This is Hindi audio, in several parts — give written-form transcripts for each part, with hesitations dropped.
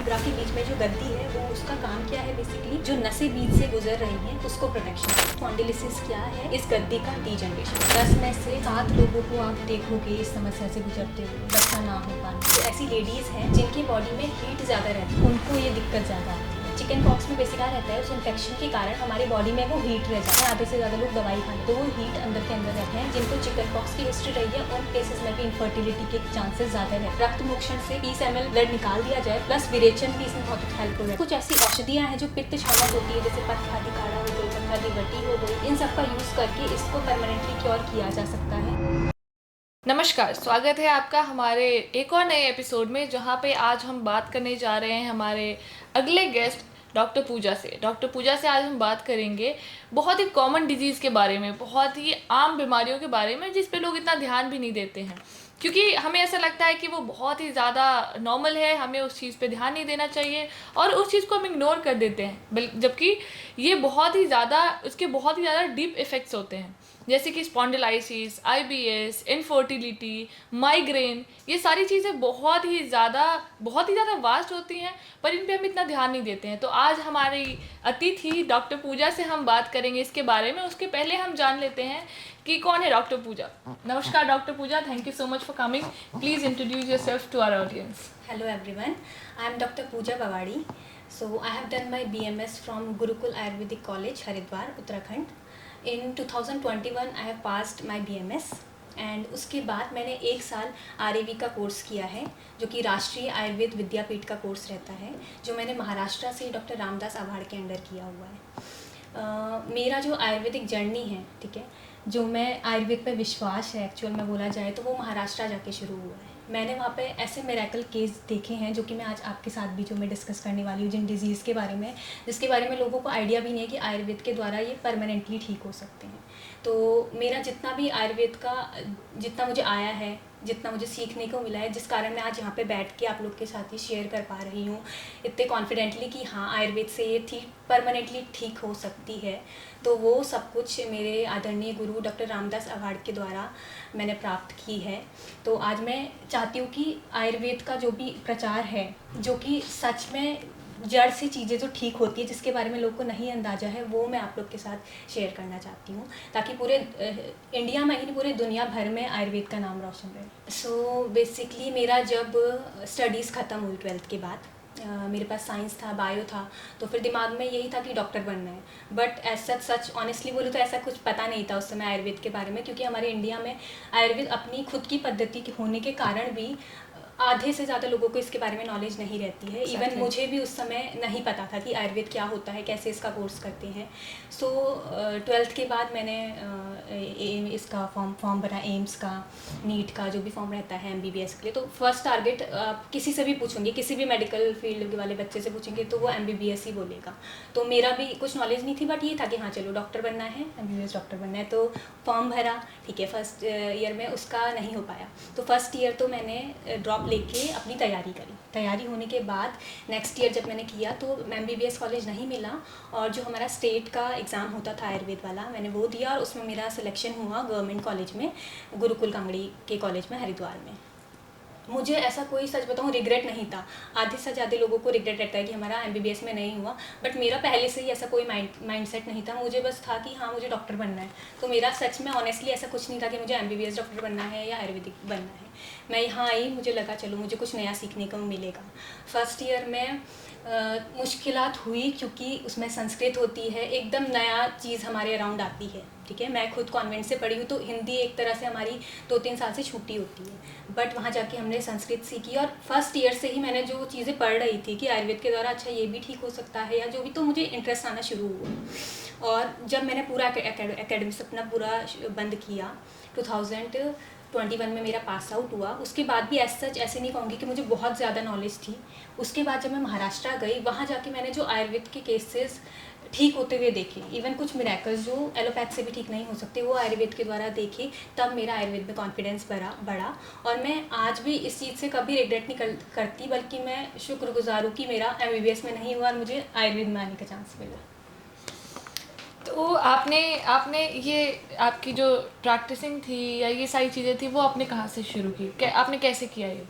वर्टिब्रा के बीच में जो गद्दी है वो उसका काम क्या है, बेसिकली जो नसें बीच से गुजर रही हैं उसको प्रोटेक्शन। स्पॉन्डिलोलिसिस क्या है, इस गद्दी का डीजनरेशन। 10 में से 7 लोगों को आप देखोगे इस समस्या से गुजरते हुए, बच्चा ना हो पाना। तो ऐसी लेडीज़ हैं जिनकी बॉडी में हीट ज़्यादा रहती है, उनको ये दिक्कत ज़्यादा आती है। चिकन पॉक्स में बेसिक रहता है, उस इन्फेक्शन के कारण हमारे बॉडी में वो हीट रह जाता है। आधे से ज़्यादा लोग दवाई खाते हैं तो वो हीट अंदर के अंदर रहते हैं। जिनको चिकन पॉक्स की हिस्ट्री रही है उन केसेस में भी इनफर्टिलिटी के चांसेस ज़्यादा है। रक्त मोक्षण से 20 ml ब्लड निकाल दिया जाए, प्लस विरेचन भी इसमें बहुत हेल्पफुल है। कुछ ऐसी औषधियाँ हैं जो पित्त शामक होती है, जैसे पथखादी काढ़ा हो गई, पथखादी वटी हो गई, इन सब का यूज़ करके इसको परमानेंटली क्योर किया जा सकता है। नमस्कार, स्वागत है आपका हमारे एक और नए एपिसोड में, जहाँ पे आज हम बात करने जा रहे हैं हमारे अगले गेस्ट डॉक्टर पूजा से। डॉक्टर पूजा से आज हम बात करेंगे बहुत ही कॉमन डिजीज़ के बारे में, बहुत ही आम बीमारियों के बारे में, जिस पे लोग इतना ध्यान भी नहीं देते हैं, क्योंकि हमें ऐसा लगता है कि वो बहुत ही ज़्यादा नॉर्मल है, हमें उस चीज़ पे ध्यान नहीं देना चाहिए और उस चीज़ को हम इग्नोर कर देते हैं, जबकि ये बहुत ही ज़्यादा, उसके बहुत ही ज़्यादा डीप इफ़ेक्ट्स होते हैं, जैसे कि स्पॉन्डिलाइसिस, IBS, इनफर्टिलिटी, माइग्रेन। ये सारी चीज़ें बहुत ही ज़्यादा वास्ट होती हैं, पर इन पे हम इतना ध्यान नहीं देते हैं। तो आज हमारी अतिथि डॉक्टर पूजा से हम बात करेंगे इसके बारे में। उसके पहले हम जान लेते हैं कि कौन है डॉक्टर पूजा। नमस्कार doctor Pooja, thank you so much for coming. Please introduce yourself to our audience. Hello everyone, I am Dr. Pooja Bawadi. So I have done my BMS from Gurukul Ayurvedic College, Haridwar, Uttarakhand. In 2021 I have passed my BMS and उसके बाद मैंने 1 साल RAV का कोर्स किया है, जो कि राष्ट्रीय आयुर्वेद विद्यापीठ का कोर्स रहता है, जो मैंने महाराष्ट्र से डॉक्टर रामदास आभाड़ के अंडर किया हुआ है। मेरा जो आयुर्वेदिक जर्नी है, ठीक है, जो मैं आयुर्वेद पे विश्वास है एक्चुअल में बोला जाए तो वो महाराष्ट्र जाके शुरू हुआ है। मैंने वहाँ पे ऐसे मिरेकल केस देखे हैं जो कि मैं आज आपके साथ भी जो मैं डिस्कस करने वाली हूँ, जिन डिजीज़ के बारे में, जिसके बारे में लोगों को आइडिया भी नहीं है कि आयुर्वेद के द्वारा ये परमानेंटली ठीक हो सकते हैं। तो मेरा जितना भी आयुर्वेद का, जितना मुझे आया है, जितना मुझे सीखने को मिला है, जिस कारण मैं आज यहाँ पे बैठ के आप लोग के साथ ही शेयर कर पा रही हूँ इतने कॉन्फिडेंटली कि हाँ आयुर्वेद से ये परमानेंटली ठीक हो सकती है, तो वो सब कुछ मेरे आदरणीय गुरु डॉक्टर रामदास आभाड़ के द्वारा मैंने प्राप्त की है। तो आज मैं चाहती हूँ कि आयुर्वेद का जो भी प्रचार है, जो कि सच में जड़ से चीज़ें जो ठीक होती है, जिसके बारे में लोग को नहीं अंदाज़ा है, वो मैं आप लोग के साथ शेयर करना चाहती हूँ, ताकि पूरे इंडिया में ही नहीं पूरे दुनिया भर में आयुर्वेद का नाम रोशन रहे। सो बेसिकली मेरा जब स्टडीज़ ख़त्म हुई 12th के बाद, मेरे पास साइंस था, बायो था, तो फिर दिमाग में यही था कि डॉक्टर बनना है। बट ऐसा सच ऑनेस्टली बोलूँ तो ऐसा कुछ पता नहीं था उस समय आयुर्वेद के बारे में, क्योंकि हमारे इंडिया में आयुर्वेद अपनी खुद की पद्धति होने के कारण भी आधे से ज़्यादा लोगों को इसके बारे में नॉलेज नहीं रहती है। इवन मुझे भी उस समय नहीं पता था कि आयुर्वेद क्या होता है, कैसे इसका कोर्स करते हैं। सो 12th के बाद मैंने इसका फॉर्म भरा, एम्स का, नीट का, जो भी फॉर्म रहता है MBBS के लिए। तो फर्स्ट टारगेट किसी से भी पूछूंगी, किसी भी मेडिकल फील्ड वाले बच्चे से पूछेंगे तो वो MBBS ही बोलेगा। तो मेरा भी कुछ नॉलेज नहीं थी, बट ये था कि हाँ चलो डॉक्टर बनना है, MBBS डॉक्टर बनना है। तो फॉर्म भरा, ठीक है, फर्स्ट ईयर में उसका नहीं हो पाया, तो फर्स्ट ईयर तो मैंने ड्रॉप लेके अपनी तैयारी करी। तैयारी होने के बाद नेक्स्ट ईयर जब मैंने किया तो MBBS कॉलेज नहीं मिला, और जो हमारा स्टेट का एग्ज़ाम होता था आयुर्वेद वाला, मैंने वो दिया और उसमें मेरा सिलेक्शन हुआ गवर्नमेंट कॉलेज में, गुरुकुल कांगड़ी के कॉलेज में, हरिद्वार में। मुझे ऐसा कोई, सच बताऊँ, रिग्रेट नहीं था। आधे से ज़्यादा लोगों को रिग्रेट रहता है कि हमारा MBBS में नहीं हुआ, बट मेरा पहले से ही ऐसा कोई माइंडसेट नहीं था। मुझे बस था कि हाँ मुझे डॉक्टर बनना है। तो मेरा सच में ऑनेस्टली ऐसा कुछ नहीं था कि मुझे MBBS डॉक्टर बनना है या आयुर्वेदिक बनना है। मैं यहाँ आई, मुझे लगा चलो मुझे कुछ नया सीखने को मिलेगा। फर्स्ट ईयर में मुश्किलात हुई, क्योंकि उसमें संस्कृत होती है, एकदम नया चीज़ हमारे अराउंड आती है, ठीक है। मैं खुद कॉन्वेंट से पढ़ी हूँ, तो हिंदी एक तरह से हमारी 2-3 साल से छूटी होती है, बट वहाँ जाके हमने संस्कृत सीखी, और फर्स्ट ईयर से ही मैंने जो चीज़ें पढ़ रही थी कि आयुर्वेद के द्वारा अच्छा ये भी ठीक हो सकता है या जो भी, तो मुझे इंटरेस्ट आना शुरू हुआ। और जब मैंने पूरा एकेडमिक्स अपना पूरा बंद किया, 2021 में मेरा पास आउट हुआ, उसके बाद भी ऐसे नहीं कहूँगी कि मुझे बहुत ज़्यादा नॉलेज थी। उसके बाद जब मैं महाराष्ट्र गई, वहाँ जाके मैंने जो आयुर्वेद के केसेस ठीक होते हुए देखे, इवन कुछ मिरेकल्स जो एलोपैथ से भी ठीक नहीं हो सकते, वो आयुर्वेद के द्वारा देखे, तब मेरा आयुर्वेद में कॉन्फिडेंस बढ़ा। और मैं आज भी इस चीज़ से कभी रिग्रेट नहीं करती, बल्कि मैं शुक्रगुजार हूँ कि मेरा MBBS में नहीं हुआ और मुझे आयुर्वेद में आने का चांस मिला। तो आपने आपने ये आपकी जो प्रैक्टिसिंग थी या ये सारी चीज़ें थी वो आपने कहाँ से शुरू की, आपने कैसे किया ये?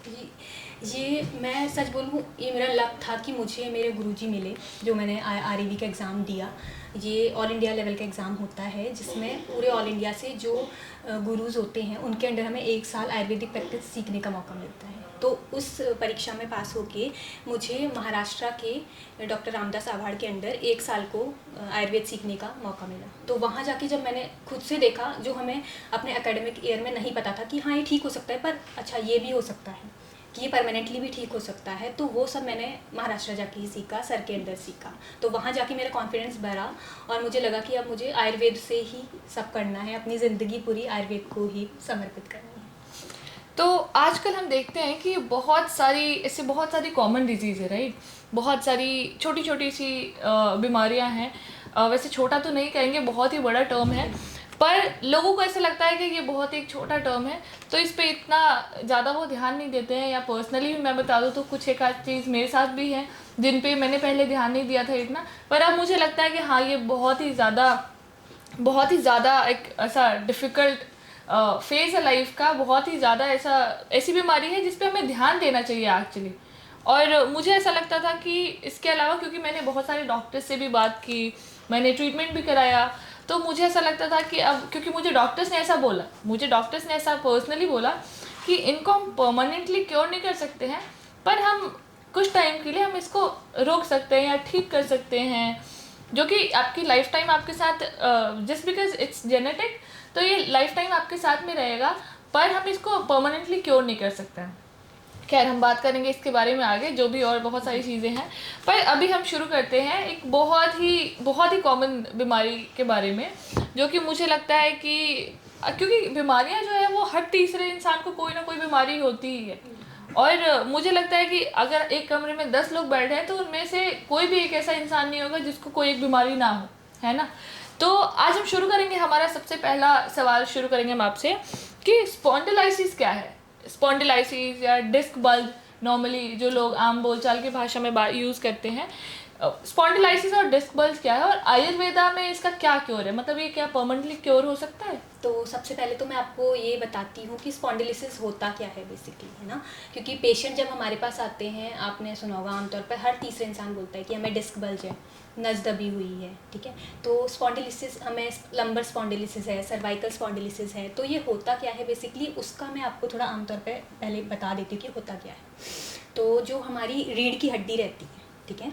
ये मैं सच बोलूँ, ये मेरा लक था कि मुझे मेरे गुरुजी मिले, जो मैंने आरईवी का एग्ज़ाम दिया। ये ऑल इंडिया लेवल का एग्ज़ाम होता है जिसमें पूरे ऑल इंडिया से जो गुरुज होते हैं उनके अंडर हमें 1 साल आयुर्वेदिक प्रैक्टिस सीखने का मौका मिलता है। तो उस परीक्षा में पास होके मुझे महाराष्ट्र के डॉक्टर रामदास आभाड़ के अंडर 1 साल को आयुर्वेद सीखने का मौका मिला। तो वहाँ जाके जब मैंने खुद से देखा, जो हमें अपने एकेडमिक ईयर में नहीं पता था कि हाँ ये ठीक हो सकता है, पर अच्छा ये भी हो सकता है कि ये परमानेंटली भी ठीक हो सकता है, तो वो सब मैंने महाराष्ट्र जाके ही सीखा, सर के अंदर सीखा। तो वहाँ जाके मेरा कॉन्फिडेंस बढ़ा और मुझे लगा कि अब मुझे आयुर्वेद से ही सब करना है, अपनी ज़िंदगी पूरी आयुर्वेद को ही समर्पित करनी है। तो आजकल हम देखते हैं कि बहुत सारी कॉमन डिजीज़ है, राइट? बहुत सारी छोटी छोटी सी बीमारियां हैं। वैसे छोटा तो नहीं कहेंगे, बहुत ही बड़ा टर्म है, पर लोगों को ऐसा लगता है कि ये बहुत एक छोटा टर्म है, तो इस पे इतना ज़्यादा वो ध्यान नहीं देते हैं। या पर्सनली भी मैं बता दूँ तो कुछ एक आध चीज़ मेरे साथ भी है जिन पे मैंने पहले ध्यान नहीं दिया था इतना, पर अब मुझे लगता है कि हाँ ये बहुत ही ज़्यादा एक ऐसा डिफ़िकल्ट फेज़ है लाइफ का, बहुत ही ज़्यादा ऐसी बीमारी है जिस पे हमें ध्यान देना चाहिए एक्चुअली। और मुझे ऐसा लगता था कि इसके अलावा, क्योंकि मैंने बहुत सारे डॉक्टर्स से भी बात की, मैंने ट्रीटमेंट भी कराया, तो मुझे ऐसा लगता था कि अब, क्योंकि मुझे डॉक्टर्स ने ऐसा पर्सनली बोला कि इनको हम परमानेंटली क्योर नहीं कर सकते हैं, पर हम कुछ टाइम के लिए हम इसको रोक सकते हैं या ठीक कर सकते हैं, जो कि आपकी लाइफ टाइम आपके साथ, जस्ट बिकॉज इट्स जेनेटिक, तो ये लाइफ टाइम आपके साथ में रहेगा, पर हम इसको परमानेंटली क्योर नहीं कर सकते हैं। खैर, हम बात करेंगे इसके बारे में आगे, जो भी और बहुत सारी चीज़ें हैं, पर अभी हम शुरू करते हैं एक बहुत ही कॉमन बीमारी के बारे में, जो कि मुझे लगता है कि क्योंकि बीमारियां जो है वो हर तीसरे इंसान को कोई ना कोई बीमारी होती ही है, और मुझे लगता है कि अगर एक कमरे में 10 लोग बैठे हैं तो उनमें से कोई भी एक ऐसा इंसान नहीं होगा जिसको कोई एक बीमारी ना हो, है ना? तो आज हम शुरू करेंगे, हमारा सबसे पहला सवाल शुरू करेंगे हम आपसे कि स्पॉन्डिलाइसिस क्या है? स्पॉन्डिलाइसिस या डिस्क बल्ज, नॉर्मली जो लोग आम बोलचाल की भाषा में यूज़ करते हैं, स्पॉन्डिलाइसिस और डिस्क बल्ज क्या है और आयुर्वेदा में इसका क्या क्योर है? मतलब ये क्या परमानेंटली क्योर हो सकता है? तो सबसे पहले तो मैं आपको ये बताती हूँ कि स्पॉन्डिलिसिस होता क्या है बेसिकली, है ना? क्योंकि पेशेंट जब हमारे पास आते हैं, आपने सुना होगा आमतौर पर हर तीसरे इंसान बोलता है कि हमें डिस्क बल्ज है, नस दबी हुई है, ठीक है? तो स्पॉन्डिलिसिस, हमें लंबर स्पॉन्डिलिसिस है, सर्वाइकल स्पॉन्डिलिसिस है, तो ये होता क्या है बेसिकली, उसका मैं आपको थोड़ा आमतौर पर पहले बता देती हूँ कि होता क्या है। तो जो हमारी रीढ़ की हड्डी रहती है, ठीक है,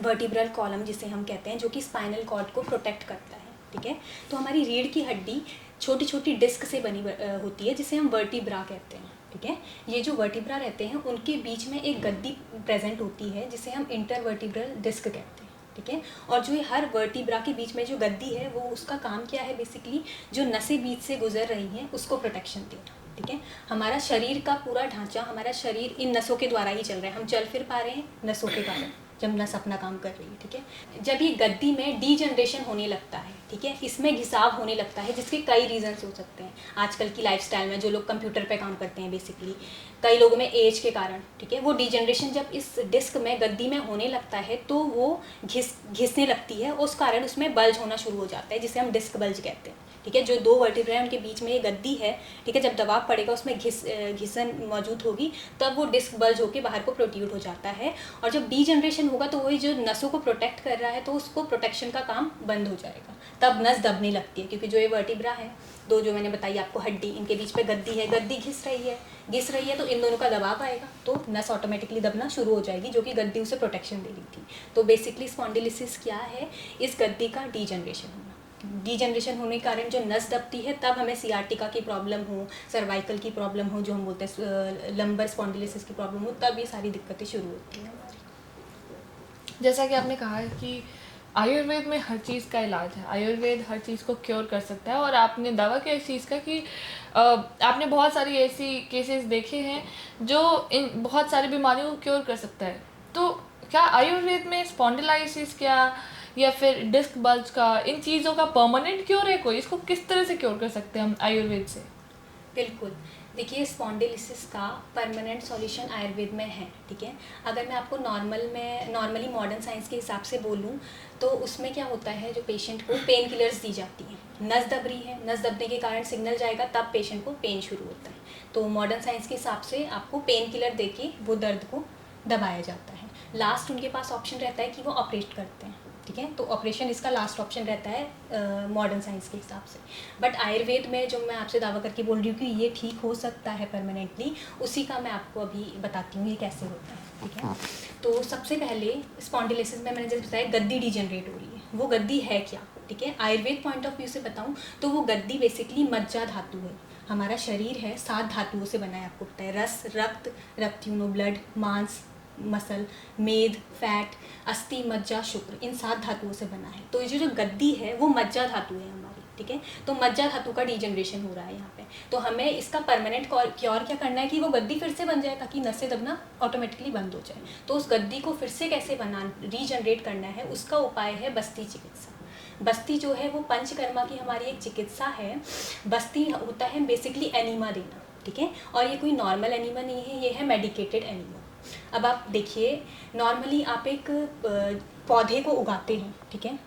वर्टिब्रल कॉलम जिसे हम कहते हैं, जो कि स्पाइनल कॉर्ड को प्रोटेक्ट करता है, ठीक है? तो हमारी रीढ़ की हड्डी छोटी छोटी डिस्क से बनी होती है, जिसे हम वर्टिब्रा कहते हैं, ठीक है? ये जो वर्टिब्रा रहते हैं उनके बीच में एक गद्दी प्रेजेंट होती है जिसे हम इंटरवर्टिब्रल डिस्क कहते हैं, ठीक है? और जो ये हर वर्टिब्रा के बीच में जो गद्दी है, वो उसका काम क्या है बेसिकली, जो नसें बीच से गुजर रही हैं उसको प्रोटेक्शन देना, ठीक है? हमारा शरीर का पूरा ढांचा, हमारा शरीर इन नसों के द्वारा ही चल रहा है, हम चल फिर पा रहे हैं नसों के कारण, जब नस अपना काम कर रही है, ठीक है? जब ये गद्दी में डीजनरेशन होने लगता है, ठीक है, इसमें घिसाव होने लगता है, जिसके कई रीजंस हो सकते हैं। आजकल की लाइफस्टाइल में जो लोग कंप्यूटर पे काम करते हैं बेसिकली, कई लोगों में एज के कारण, ठीक है, वो डीजनरेशन जब इस डिस्क में, गद्दी में होने लगता है तो वो घिसने लगती है, उस कारण उसमें बल्ज होना शुरू हो जाता है, जिसे हम डिस्क बल्ज कहते हैं, ठीक है? जो दो वर्टिब्रा उनके बीच में ये गद्दी है, ठीक है, जब दबाव पड़ेगा उसमें घिसन मौजूद होगी, तब वो डिस्क बल्ज होकर बाहर को प्रोट्यूड हो जाता है। और जब डीजनरेशन होगा तो वही जो नसों को प्रोटेक्ट कर रहा है, तो उसको प्रोटेक्शन का काम बंद हो जाएगा, तब नस दबने लगती है, क्योंकि जो ये वर्टिब्रा है, दो जो मैंने बताई आपको हड्डी, इनके बीच पे गद्दी है, गद्दी घिस रही है तो इन दोनों का दबाव आएगा, तो नस ऑटोमेटिकली दबना शुरू हो जाएगी, जो कि गद्दी उसे प्रोटेक्शन दे रही थी। तो बेसिकली स्पॉन्डिलिसिस क्या है, इस गद्दी का डीजनरेशन होना। डीजनरेशन होने के कारण जो नस दबती है, तब हमें सियाटिका की प्रॉब्लम हो, सर्वाइकल की प्रॉब्लम हो, जो हम बोलते हैं लंबर स्पॉन्डिलिसिस की प्रॉब्लम हो, तब ये सारी दिक्कतें शुरू होती हैं। जैसा कि आपने कहा है कि आयुर्वेद में हर चीज़ का इलाज है, आयुर्वेद हर चीज़ को क्योर कर सकता है, और आपने दावा किया इस चीज़ का कि आपने बहुत सारी ऐसी केसेस देखे हैं जो इन बहुत सारी बीमारियों को क्योर कर सकता है। तो क्या आयुर्वेद में स्पॉन्डिलाइसिस या फिर डिस्क बल्ज का, इन चीज़ों का परमानेंट क्योर है कोई? इसको किस तरह से क्योर कर सकते हैं हम आयुर्वेद से? बिल्कुल, देखिए, स्पॉन्डिलिसिस का परमानेंट सॉल्यूशन आयुर्वेद में है, ठीक है। अगर मैं आपको नॉर्मली मॉडर्न साइंस के हिसाब से बोलूँ तो उसमें क्या होता है, जो पेशेंट को पेन किलर्स दी जाती हैं। नस दब रही है, नस दबने के कारण सिग्नल जाएगा, तब पेशेंट को पेन शुरू होता है। तो मॉडर्न साइंस के हिसाब से आपको पेन किलर दे के वो दर्द को दबाया जाता है। लास्ट उनके पास ऑप्शन रहता है कि वो ऑपरेट करते हैं, ठीक है। तो ऑपरेशन इसका लास्ट ऑप्शन रहता है मॉडर्न साइंस के हिसाब से। बट आयुर्वेद में जो मैं आपसे दावा करके बोल रही हूँ कि ये ठीक हो सकता है परमानेंटली, उसी का मैं आपको अभी बताती हूँ ये कैसे होता है, ठीक है। तो सबसे पहले स्पॉन्डिलिसिस में मैंने जैसे बताया गद्दी डिजनरेट हो रही है। वो गद्दी है क्या, ठीक है। आयुर्वेद पॉइंट ऑफ व्यू से बताऊँ तो वो गद्दी बेसिकली मज्जा धातु है। हमारा शरीर है 7 धातुओं से बना है, आपको पता है। रस, रक्त ब्लड, मांस, मसल, मेद, फैट, अस्थि, मज्जा, शुक्र, इन 7 धातुओं से बना है। तो ये जो गद्दी है वो मज्जा धातु है हमारी, ठीक है। तो मज्जा धातु का डिजनरेशन हो रहा है यहाँ पे। तो हमें इसका परमानेंट क्योर क्या करना है कि वो गद्दी फिर से बन जाए, ताकि नसें दबना ऑटोमेटिकली बंद हो जाए। तो उस गद्दी को फिर से कैसे रीजनरेट करना है, उसका उपाय है बस्ती चिकित्सा। बस्ती जो है वो पंचकर्मा की हमारी एक चिकित्सा है। बस्ती होता है बेसिकली एनीमा देना, ठीक है। और ये कोई नॉर्मल एनीमा नहीं है, ये है मेडिकेटेड एनीमा। अब आप देखिए, नॉर्मली आप एक पौधे को उगाते हैं, ठीक है।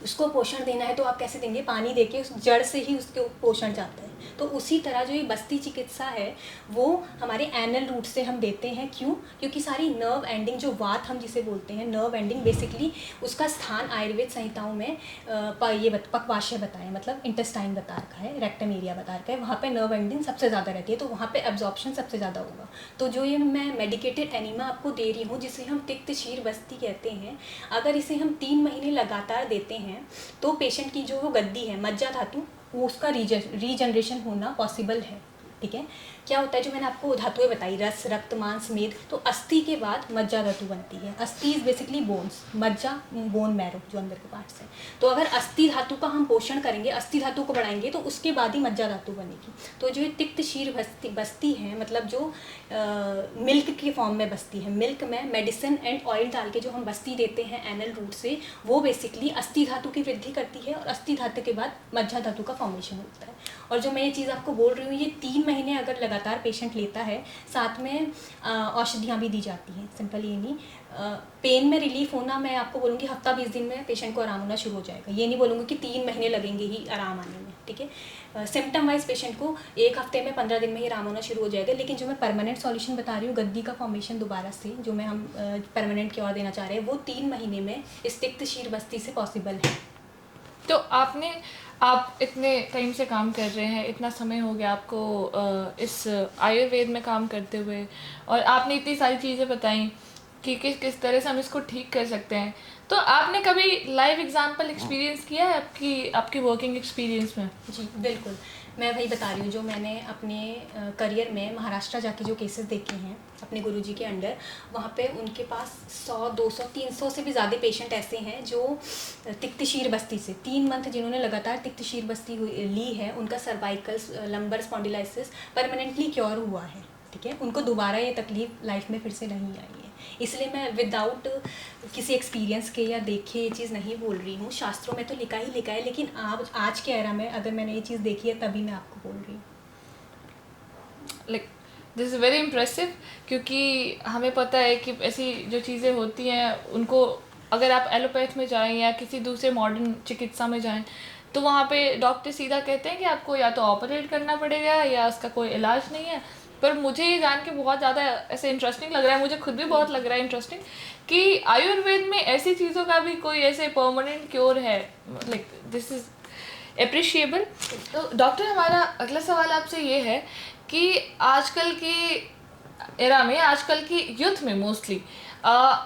उसको पोषण देना है तो आप कैसे देंगे, पानी देके उस जड़ से ही उसके पोषण जाता है। तो उसी तरह जो ये बस्ती चिकित्सा है वो हमारे एनल रूट से हम देते हैं। क्यों? क्योंकि सारी नर्व एंडिंग, जो वात हम जिसे बोलते हैं, नर्व एंडिंग बेसिकली उसका स्थान आयुर्वेद संहिताओं में पक्वाशय बताए, मतलब इंटेस्टाइन बता रखा है, रेक्टम एरिया बता रखा है, वहाँ पे नर्व एंडिंग सबसे ज़्यादा रहती है, तो वहाँ पे एब्जॉर्प्शन सबसे ज़्यादा होगा। तो जो ये मैं मेडिकेटेड एनीमा आपको दे रही हूँ, जिसे हम तिक्त शीर बस्ती कहते हैं, अगर इसे हम 3 महीने लगातार देते हैं तो पेशेंट की जो वो गद्दी है मज्जा धातु, वो उसका रीजनरेशन होना पॉसिबल है, ठीक है। क्या होता है, जो मैंने आपको धातुएं बताई, रस, रक्त, मांस, मेद, तो अस्थि के बाद मज्जा धातु बनती है। अस्थि इज बेसिकली बोन्स, मज्जा बोन मैरो जो अंदर के पार्ट्स है। तो अगर अस्थि धातु का हम पोषण करेंगे, अस्थि धातु को बढ़ाएंगे, तो उसके बाद ही मज्जा धातु बनेगी। तो जो ये तिक्त शीर बस्ती है, मतलब जो मिल्क के फॉर्म में बस्ती है, मिल्क में मेडिसिन एंड ऑयल डाल के जो हम बस्ती देते हैं एनल रूट से, वो बेसिकली अस्थि धातु की वृद्धि करती है और अस्थि धातु के बाद मज्जा धातु का फॉर्मेशन होता है। और जो मैं ये चीज़ आपको बोल रही हूँ, ये 3 महीने अगर लगातार पेशेंट लेता है, साथ में औषधियाँ भी दी जाती हैं। सिंपल ये नहीं, पेन में रिलीफ होना मैं आपको बोलूँगी हफ्ता 20 दिन में पेशेंट को आराम होना शुरू हो जाएगा। ये नहीं बोलूँगी कि 3 महीने लगेंगे ही आराम आने में, ठीक है। सिम्टम वाइज पेशेंट को 1 हफ्ते में 15 दिन में ही आराम होना शुरू हो जाएगा। लेकिन जो मैं परमानेंट सॉल्यूशन बता रही हूँ, गद्दी का फॉर्मेशन दोबारा से जो मैं हम परमानेंट क्योर देना चाह रहे हैं, वो 3 महीने में इस तिक्त शीर बस्ती से पॉसिबल है। तो आप इतने टाइम से काम कर रहे हैं, इतना समय हो गया आपको इस आयुर्वेद में काम करते हुए, और आपने इतनी सारी चीज़ें बताई कि किस तरह से हम इसको ठीक कर सकते हैं। तो आपने कभी लाइव एग्जाम्पल एक्सपीरियंस किया है आपकी वर्किंग एक्सपीरियंस में? जी बिल्कुल, मैं वही बता रही हूँ जो मैंने अपने करियर में महाराष्ट्र जाके जो केसेस देखे हैं अपने गुरुजी के अंडर। वहाँ पे उनके पास 100, 200, 300 से भी ज़्यादा पेशेंट ऐसे हैं जो तिक्त शीर बस्ती से 3 मंथ जिन्होंने लगातार तिक्त शीर बस्ती ली है, उनका cervical lumbar spondylosis permanently cure हुआ है, ठीक है। उनको दोबारा ये तकलीफ लाइफ में फिर से नहीं आई है। इसलिए मैं विदाउट किसी एक्सपीरियंस के या देखे ये चीज़ नहीं बोल रही हूँ। शास्त्रों में तो लिखा ही लिखा है, लेकिन आज के एरा में अगर मैंने ये चीज़ देखी है तभी मैं आपको बोल रही हूँ। Like this is very impressive, क्योंकि हमें पता है कि ऐसी जो चीज़ें होती हैं उनको अगर आप एलोपैथ में जाएं या किसी दूसरे मॉडर्न चिकित्सा में जाएं तो वहाँ पे डॉक्टर सीधा कहते हैं कि आपको या तो ऑपरेट करना पड़ेगा या उसका कोई इलाज नहीं है। पर मुझे ये जान के बहुत ज़्यादा ऐसे इंटरेस्टिंग लग रहा है, मुझे खुद भी बहुत लग रहा है इंटरेस्टिंग कि आयुर्वेद में ऐसी चीज़ों का भी कोई ऐसे परमानेंट क्योर है। Like this is appreciable. तो डॉक्टर, हमारा अगला सवाल आपसे ये है कि आजकल की एरा में, आजकल की यूथ में मोस्टली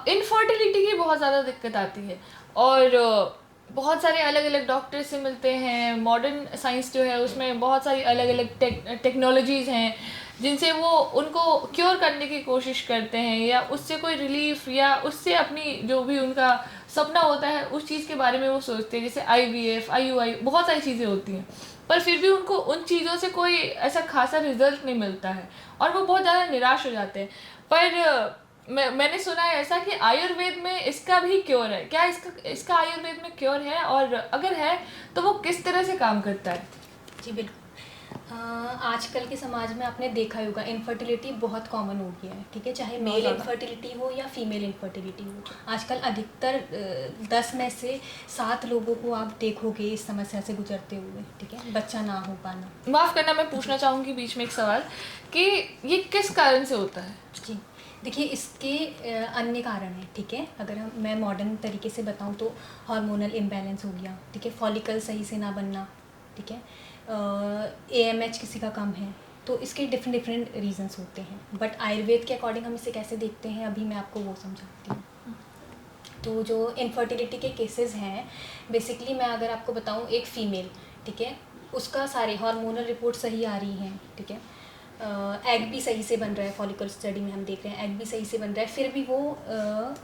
इनफर्टिलिटी की बहुत ज़्यादा दिक्कत आती है, और बहुत सारे अलग अलग डॉक्टर से मिलते हैं। मॉडर्न साइंस जो है उसमें बहुत सारी अलग अलग टेक्नोलॉजीज़ हैं जिनसे वो उनको क्योर करने की कोशिश करते हैं, या उससे कोई रिलीफ, या उससे अपनी जो भी उनका सपना होता है उस चीज़ के बारे में वो सोचते हैं। जैसे IVF, IUI, बहुत सारी चीज़ें होती हैं, पर फिर भी उनको उन चीज़ों से कोई ऐसा खासा रिजल्ट नहीं मिलता है और वो बहुत ज़्यादा निराश हो जाते हैं। पर मैंने सुना है ऐसा कि आयुर्वेद में इसका भी क्योर है। क्या इसका आयुर्वेद में क्योर है, और अगर है तो वो किस तरह से काम करता है? जी बिल्कुल, आजकल के समाज में आपने देखा ही होगा इनफर्टिलिटी बहुत कॉमन हो गया है, ठीक है, चाहे मेल इनफर्टिलिटी हो या फीमेल इनफर्टिलिटी हो। आजकल अधिकतर 10 में से 7 लोगों को आप देखोगे इस समस्या से गुजरते हुए, ठीक है, बच्चा ना हो पाना। माफ़ करना, मैं पूछना चाहूँगी बीच में एक सवाल कि ये किस कारण से होता है? जी, देखिए इसके अन्य कारण हैं, ठीक है, अगर मैं मॉडर्न तरीके से बताऊं तो हार्मोनल इम्बैलेंस हो गया, ठीक है, फॉलिकल सही से ना बनना, ठीक है, AMH किसी का कम है, तो इसके डिफरेंट डिफरेंट रीजंस होते हैं। बट आयुर्वेद के अकॉर्डिंग हम इसे कैसे देखते हैं अभी मैं आपको वो समझाती हूँ। तो जो इनफर्टिलिटी के केसेस हैं, बेसिकली मैं अगर आपको बताऊँ, एक फ़ीमेल, ठीक है, उसका सारे हार्मोनल रिपोर्ट सही आ रही हैं, ठीक है, एग भी सही से बन रहा है, फॉलिकल स्टडी में हम देख रहे हैं एग भी सही से बन रहा है, फिर भी वो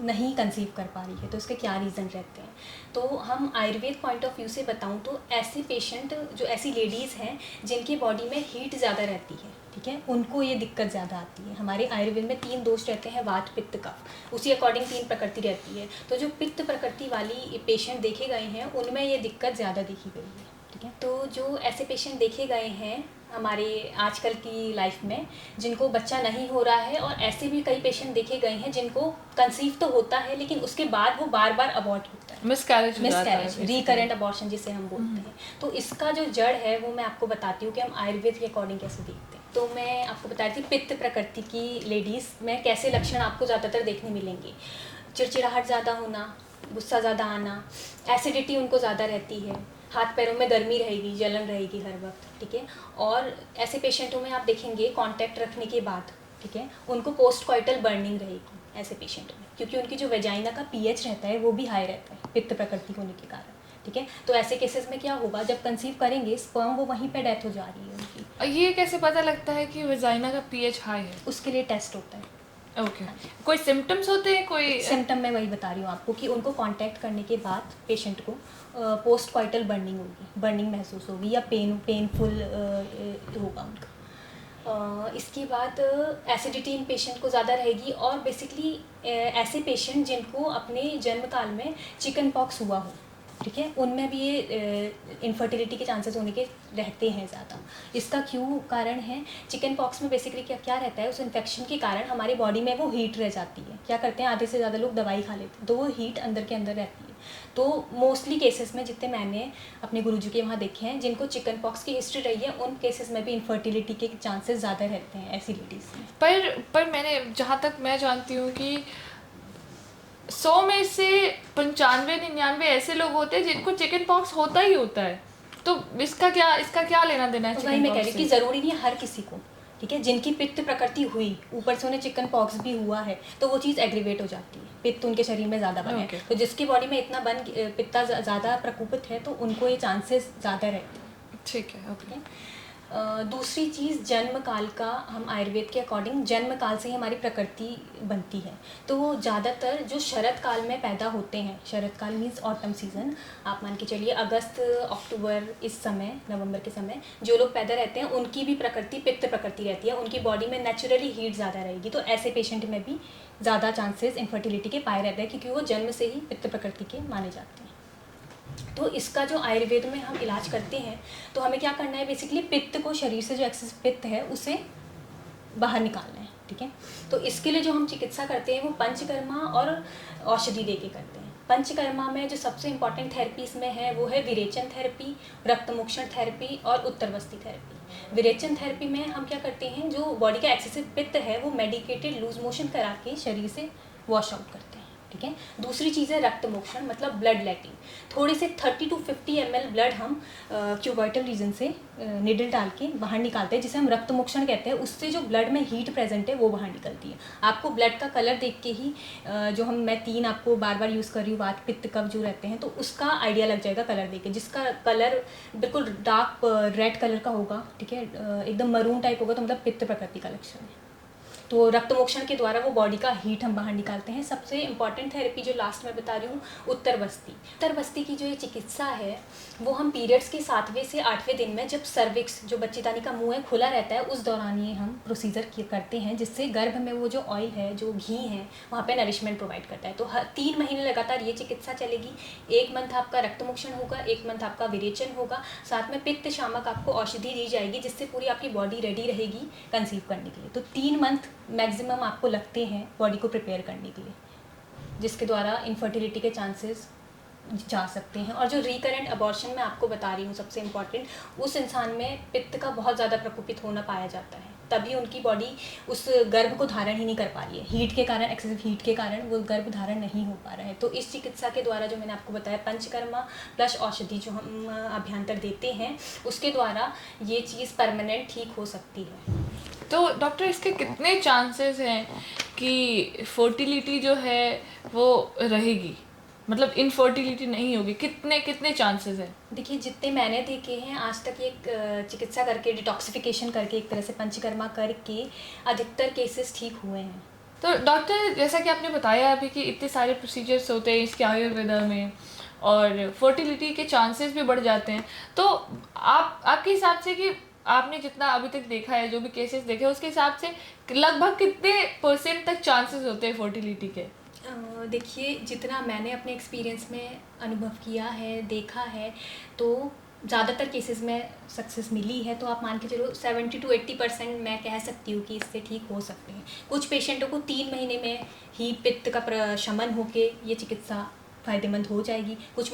नहीं कंसीव कर पा रही है, तो इसके क्या रीज़न रहते हैं। तो हम आयुर्वेद पॉइंट ऑफ व्यू से बताऊं तो ऐसे पेशेंट, जो ऐसी लेडीज़ हैं जिनकी बॉडी में हीट ज़्यादा रहती है, ठीक है, उनको ये दिक्कत ज़्यादा आती है। हमारे आयुर्वेद में 3 दोष रहते हैं, वात पित्त कफ, उसी अकॉर्डिंग 3 प्रकृति रहती है। तो जो पित्त प्रकृति वाली पेशेंट देखे गए हैं उनमें ये दिक्कत ज़्यादा देखी गई है, ठीक है। तो जो ऐसे पेशेंट देखे गए हैं हमारे आजकल की लाइफ में जिनको बच्चा नहीं हो रहा है, और ऐसे भी कई पेशेंट देखे गए हैं जिनको कंसीव तो होता है लेकिन उसके बाद वो बार बार अबॉर्ट होता है, मिसकैरेज, रिकरेंट अबॉर्शन जिसे हम बोलते हैं। तो इसका जो जड़ है वो मैं आपको बताती हूँ कि हम आयुर्वेद के अकॉर्डिंग कैसे देखते हैं। तो मैं आपको बता रही थी पित्त प्रकृति की लेडीज़ में कैसे लक्षण आपको ज़्यादातर देखने मिलेंगे। चिड़चिड़ाहट ज़्यादा होना, गुस्सा ज़्यादा आना, एसिडिटी उनको ज़्यादा रहती है, हाथ पैरों में गर्मी रहेगी, जलन रहेगी हर वक्त, ठीक है। और ऐसे पेशेंटों में आप देखेंगे कांटेक्ट रखने के बाद, ठीक है, उनको पोस्ट कॉइटल बर्निंग रहेगी ऐसे पेशेंटों में, क्योंकि उनकी जो वेजाइना का पीएच रहता है वो भी हाई रहता है पित्त प्रकृति होने के कारण, ठीक है। तो ऐसे केसेस में क्या होगा, जब कंसीव करेंगे स्पर्म वो वहीं पे डेथ हो जा रही है उनकी। और ये कैसे पता लगता है कि वेजाइना का पीएच हाई है? उसके लिए टेस्ट होता है। ओके। कोई सिम्टम्स होते हैं? कोई सिम्टम मैं वही बता रही हूँ आपको कि उनको कांटेक्ट करने के बाद पेशेंट को पोस्ट कॉइटल बर्निंग होगी, बर्निंग महसूस होगी या पेनफुल होगा उनका। इसके बाद एसिडिटी इन पेशेंट को ज़्यादा रहेगी, और बेसिकली ऐसे पेशेंट जिनको अपने जन्म काल में चिकन पॉक्स हुआ हो, ठीक है, उनमें भी ये इनफर्टिलिटी के चांसेस होने के रहते हैं ज़्यादा। इसका क्यों कारण है, चिकन पॉक्स में बेसिकली क्या क्या रहता है, उस इन्फेक्शन के कारण हमारी बॉडी में वो हीट रह जाती है। क्या करते हैं, आधे से ज़्यादा लोग दवाई खा लेते हैं तो वो हीट अंदर के अंदर रहती है। तो मोस्टली केसेस में जितने मैंने अपने गुरुजी के वहाँ देखे हैं जिनको चिकन पॉक्स की हिस्ट्री रही है, उन केसेस में भी इनफर्टिलिटी के चांसेस ज़्यादा रहते हैं ऐसी लेडीज़ में। पर मैंने जहाँ तक मैं जानती हूँ कि 100 में से 95-99 ऐसे लोग होते हैं जिनको चिकन पॉक्स होता ही होता है। तो इसका क्या लेना देना है? वही मैं कह रही हूँ कि ज़रूरी नहीं है हर किसी को, ठीक है, जिनकी पित्त प्रकृति हुई ऊपर से उन्हें चिकन पॉक्स भी हुआ है तो वो चीज़ एग्रीवेट हो जाती है, पित्त उनके शरीर में ज़्यादा बना है। तो जिसकी बॉडी में इतना पित्ता ज़्यादा प्रकोपित है तो उनको ये चांसेस ज़्यादा रहते हैं, ठीक है, ओके। दूसरी चीज़ जन्म काल का, हम आयुर्वेद के अकॉर्डिंग जन्म काल से ही हमारी प्रकृति बनती है। तो वो ज़्यादातर जो शरद काल में पैदा होते हैं, शरद काल मीन्स ऑटम सीज़न, आप मान के चलिए अगस्त अक्टूबर इस समय, नवंबर के समय जो लोग पैदा रहते हैं उनकी भी प्रकृति पित्त प्रकृति रहती है, उनकी बॉडी में नेचुरली हीट ज़्यादा रहेगी। तो ऐसे पेशेंट में भी ज़्यादा चांसेस इनफर्टिलिटी के पाए रहते हैं क्योंकि वो जन्म से ही पित्त प्रकृति के माने जाते हैं। तो इसका जो आयुर्वेद में हम इलाज करते हैं तो हमें क्या करना है, बेसिकली पित्त को, शरीर से जो एक्सेस पित्त है उसे बाहर निकालना है, ठीक है। तो इसके लिए जो हम चिकित्सा करते हैं वो पंचकर्मा और औषधि दे के करते हैं। पंचकर्मा में जो सबसे इंपॉर्टेंट थेरेपी इसमें है वो है विरेचन थेरेपी, रक्तमोक्षण थेरेपी और उत्तरवस्ती थेरेपी। विरेचन थेरेपी में हम क्या करते हैं, जो बॉडी का एक्सेसिव पित्त है वो मेडिकेटेड लूज मोशन करा के शरीर से वॉश आउट करते हैं, ठीक है। दूसरी चीज़ है रक्त मोक्षण, मतलब ब्लड लेटिंग। थोड़े से 30 to 50 ml ब्लड हम क्यूबॉइटल रीजन से निडल डाल के बाहर निकालते हैं, जिसे हम रक्त मोक्षण कहते हैं। उससे जो ब्लड में हीट प्रेजेंट है वो बाहर निकलती है। आपको ब्लड का कलर देख के ही जो मैं 3 आपको बार बार यूज़ कर रही हूँ, वात पित्त कफ जो रहते हैं, तो उसका आइडिया लग जाएगा कलर देख के। जिसका कलर बिल्कुल डार्क रेड कलर का होगा, ठीक है, एकदम मरून टाइप होगा, तो मतलब पित्त प्रकृति का लक्षण है। तो रक्तमोक्षण के द्वारा वो बॉडी का हीट हम बाहर निकालते हैं। सबसे इम्पॉर्टेंट थेरेपी जो लास्ट में बता रही हूँ, उत्तर बस्ती की जो ये चिकित्सा है वो हम पीरियड्स के 7वें से 8वें दिन में, जब सर्विक्स जो बच्चेदानी का मुंह है खुला रहता है, उस दौरान ये हम प्रोसीजर करते हैं, जिससे गर्भ में वो जो ऑयल है, जो घी है, वहाँ पे नरिशमेंट प्रोवाइड करता है। तो 3 महीने लगातार ये चिकित्सा चलेगी। 1 मंथ आपका रक्तमोक्षण होगा, 1 मंथ आपका विरेचन होगा, साथ में पित्त शामक आपको औषधि दी जाएगी, जिससे पूरी आपकी बॉडी रेडी रहेगी कंसीव करने के लिए। तो 3 मंथ मैक्सिमम आपको लगते हैं बॉडी को प्रिपेयर करने के लिए, जिसके द्वारा इनफर्टिलिटी के चांसेस जा सकते हैं। और जो रिकरेंट अबॉर्शन मैं आपको बता रही हूँ, सबसे इम्पॉर्टेंट, उस इंसान में पित्त का बहुत ज़्यादा प्रकोपित होना पाया जाता है, तभी उनकी बॉडी उस गर्भ को धारण ही नहीं कर पा रही है। हीट के कारण, एक्सेसिव हीट के कारण वो गर्भ धारण नहीं हो पा रहा है। तो इस चिकित्सा के द्वारा, जो मैंने आपको बताया, पंचकर्मा प्लस औषधि जो हम अभ्यंतर देते हैं, उसके द्वारा ये चीज़ परमानेंट ठीक हो सकती है। तो डॉक्टर, इसके कितने चांसेस हैं कि फर्टिलिटी जो है वो रहेगी, मतलब इनफर्टिलिटी नहीं होगी? कितने चांसेस हैं? देखिए, जितने मैंने देखे हैं आज तक, ये चिकित्सा करके, डिटॉक्सिफिकेशन करके, एक तरह से पंचकर्मा करके अधिकतर केसेस ठीक हुए हैं। तो डॉक्टर, जैसा कि आपने बताया अभी कि इतने सारे प्रोसीजर्स होते हैं इसके आयुर्वेदा में, और फर्टिलिटी के चांसेस भी बढ़ जाते हैं, तो आपके हिसाब से, कि आपने जितना अभी तक देखा है, जो भी केसेस देखे, उसके हिसाब से लगभग कितने % तक चांसेस होते हैं फर्टिलिटी के? देखिए, जितना मैंने अपने एक्सपीरियंस में अनुभव किया है, देखा है, तो ज़्यादातर केसेस में सक्सेस मिली है। तो आप मान के चलो 70 to 80% मैं कह सकती हूँ कि इससे ठीक हो सकते हैं। कुछ पेशेंटों को 3 महीने में ही पित्त का शमन होके ये चिकित्सा फ़ायदेमंद हो जाएगी, कुछ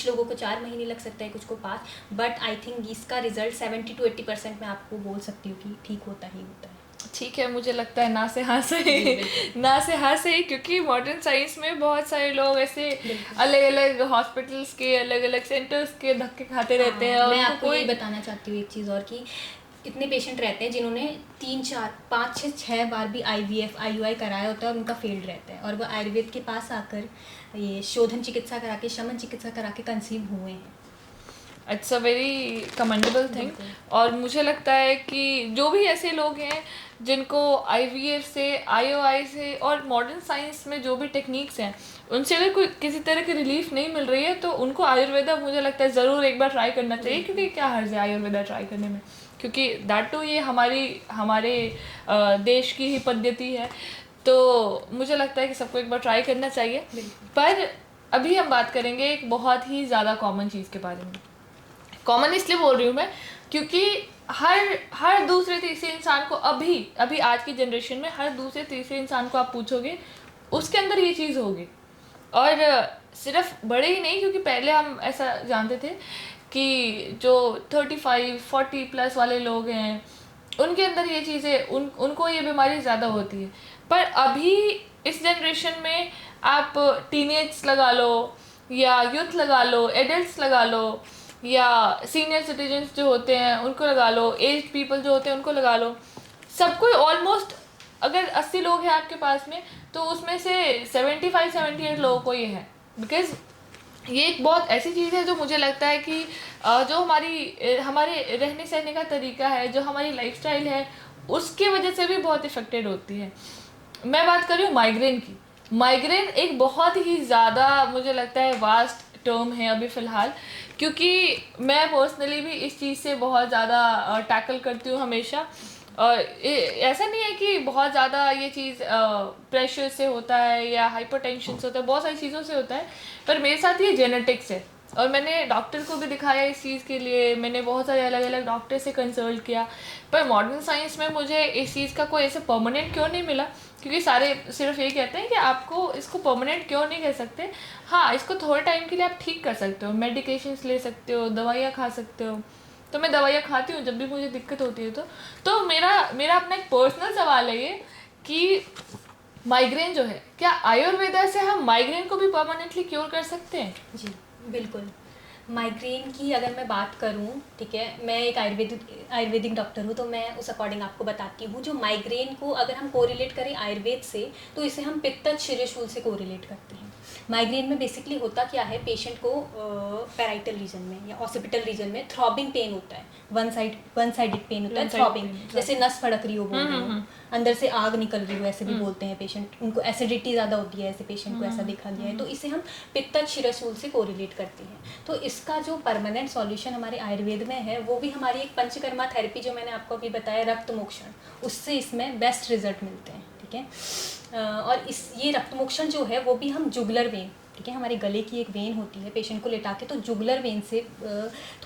लोगों को 4 महीने लग सकता है, कुछ को 5, बट आई थिंक इसका रिजल्ट 70 to 80% मैं आपको बोल सकती हूँ कि ठीक होता ही होता है। ठीक है, मुझे लगता है ना से हाँ सही, क्योंकि मॉडर्न साइंस में बहुत सारे लोग ऐसे अलग अलग हॉस्पिटल्स के, अलग अलग सेंटर्स के धक्के खाते रहते हैं। और मैं आपको ये बताना चाहती हूँ एक चीज़ और, कि इतने पेशेंट रहते हैं जिन्होंने 3, 4, 5, 6 बार भी IVF IUI कराया होता है और उनका फेल्ड रहता है, और वो आयुर्वेद के पास आकर ये शोधन चिकित्सा करा के, शमन चिकित्सा करा के कंसीव हुए हैं। It's a very commendable thing. और मुझे लगता है कि जो भी ऐसे लोग हैं जिनको IVF से, IOI से और मॉडर्न साइंस में जो भी टेक्निक्स हैं, उनसे अगर कोई किसी तरह की रिलीफ नहीं मिल रही है, तो उनको आयुर्वेदा, मुझे लगता है, ज़रूर एक बार ट्राई करना चाहिए। क्योंकि क्या हर्ज है आयुर्वेदा ट्राई करने में, क्योंकि दैट टू ये हमारे देश की ही पद्धति है। तो मुझे लगता है कि सबको एक बार ट्राई करना चाहिए। पर अभी हम बात करेंगे एक बहुत ही ज़्यादा कॉमन चीज़ के बारे में। कॉमन इसलिए बोल रही हूँ मैं, क्योंकि हर दूसरे तीसरे इंसान को, अभी आज की जनरेशन में हर दूसरे तीसरे इंसान को आप पूछोगे, उसके अंदर ये चीज़ होगी। और सिर्फ बड़े ही नहीं, क्योंकि पहले हम ऐसा जानते थे कि जो 35-40 प्लस वाले लोग हैं, उनके अंदर ये चीज़ें, उनको ये बीमारी ज़्यादा होती है। पर अभी इस जनरेशन में आप टीनेज लगा लो, या यूथ लगा लो, एडल्ट्स लगा लो, या सीनियर सिटीजन्स जो होते हैं उनको लगा लो, एज पीपल जो होते हैं उनको लगा लो, सब कोई ऑलमोस्ट, अगर 80 लोग हैं आपके पास में, तो उसमें से 75-78 लोगों को ये है। बिकॉज ये एक बहुत ऐसी चीज़ है जो मुझे लगता है कि जो हमारे रहने सहने का तरीका है, जो हमारी लाइफस्टाइल है, उसके वजह से भी बहुत इफेक्टेड होती है। मैं बात कर रही हूँ माइग्रेन की। माइग्रेन एक बहुत ही ज़्यादा, मुझे लगता है, वास्ट टर्म है अभी फ़िलहाल, क्योंकि मैं पर्सनली भी इस चीज़ से बहुत ज़्यादा टैकल करती हूँ हमेशा। और ऐसा नहीं है कि बहुत ज़्यादा ये चीज़ प्रेशर से होता है या हाइपरटेंशन से होता है, बहुत सारी चीज़ों से होता है, पर मेरे साथ ये जेनेटिक्स है। और मैंने डॉक्टर को भी दिखाया इस चीज़ के लिए, मैंने बहुत सारे अलग अलग डॉक्टर से कंसल्ट किया, पर मॉडर्न साइंस में मुझे इस चीज़ का कोई ऐसे परमानेंट क्यों नहीं मिला। क्योंकि सारे सिर्फ ये कहते हैं कि आपको इसको परमानेंट क्यों नहीं कह सकते। हाँ, इसको थोड़े टाइम के लिए आप ठीक कर सकते हो, मेडिकेशंस ले सकते हो, दवाइयाँ खा सकते हो। तो मैं दवाइयाँ खाती हूँ जब भी मुझे दिक्कत होती है। तो मेरा अपना एक पर्सनल सवाल है ये, कि माइग्रेन जो है, क्या आयुर्वेदा से हम माइग्रेन को भी परमानेंटली क्योर कर सकते हैं? जी बिल्कुल। माइग्रेन की अगर मैं बात करूं, ठीक है, मैं एक आयुर्वेदिक डॉक्टर हूं, तो मैं उस अकॉर्डिंग आपको बताती हूं। जो माइग्रेन को अगर हम कोरिलेट करें आयुर्वेद से, तो इसे हम पित्त शिरोशूल से कोरिलेट करते हैं। माइग्रेन में बेसिकली होता क्या है, पेशेंट को पैराइटल रीजन में या ऑसिपिटल रीजन में थ्रॉबिंग पेन होता है, वन साइडेड पेन होता है, थ्रॉबिंग, जैसे नस फड़क रही हो, बोल रही हो, अंदर से आग निकल रही हो, ऐसे भी बोलते हैं पेशेंट। उनको एसिडिटी ज़्यादा होती है, ऐसे पेशेंट को ऐसा देखा गया है। तो इसे हम पित्त शिरशूल से कोरिलेट करते हैं। तो इसका जो परमानेंट सॉल्यूशन हमारे आयुर्वेद में है वो भी हमारी एक पंचकर्मा थेरेपी जो मैंने आपको अभी बताया, रक्त मोक्षण, उससे इसमें बेस्ट रिजल्ट मिलते हैं। ठीक है, और ये रक्त मोक्षण जो है वो भी हम जुगलर वेन, ठीक है, हमारे गले की एक वेन होती है, पेशेंट को लेटा के तो जुगलर वेन से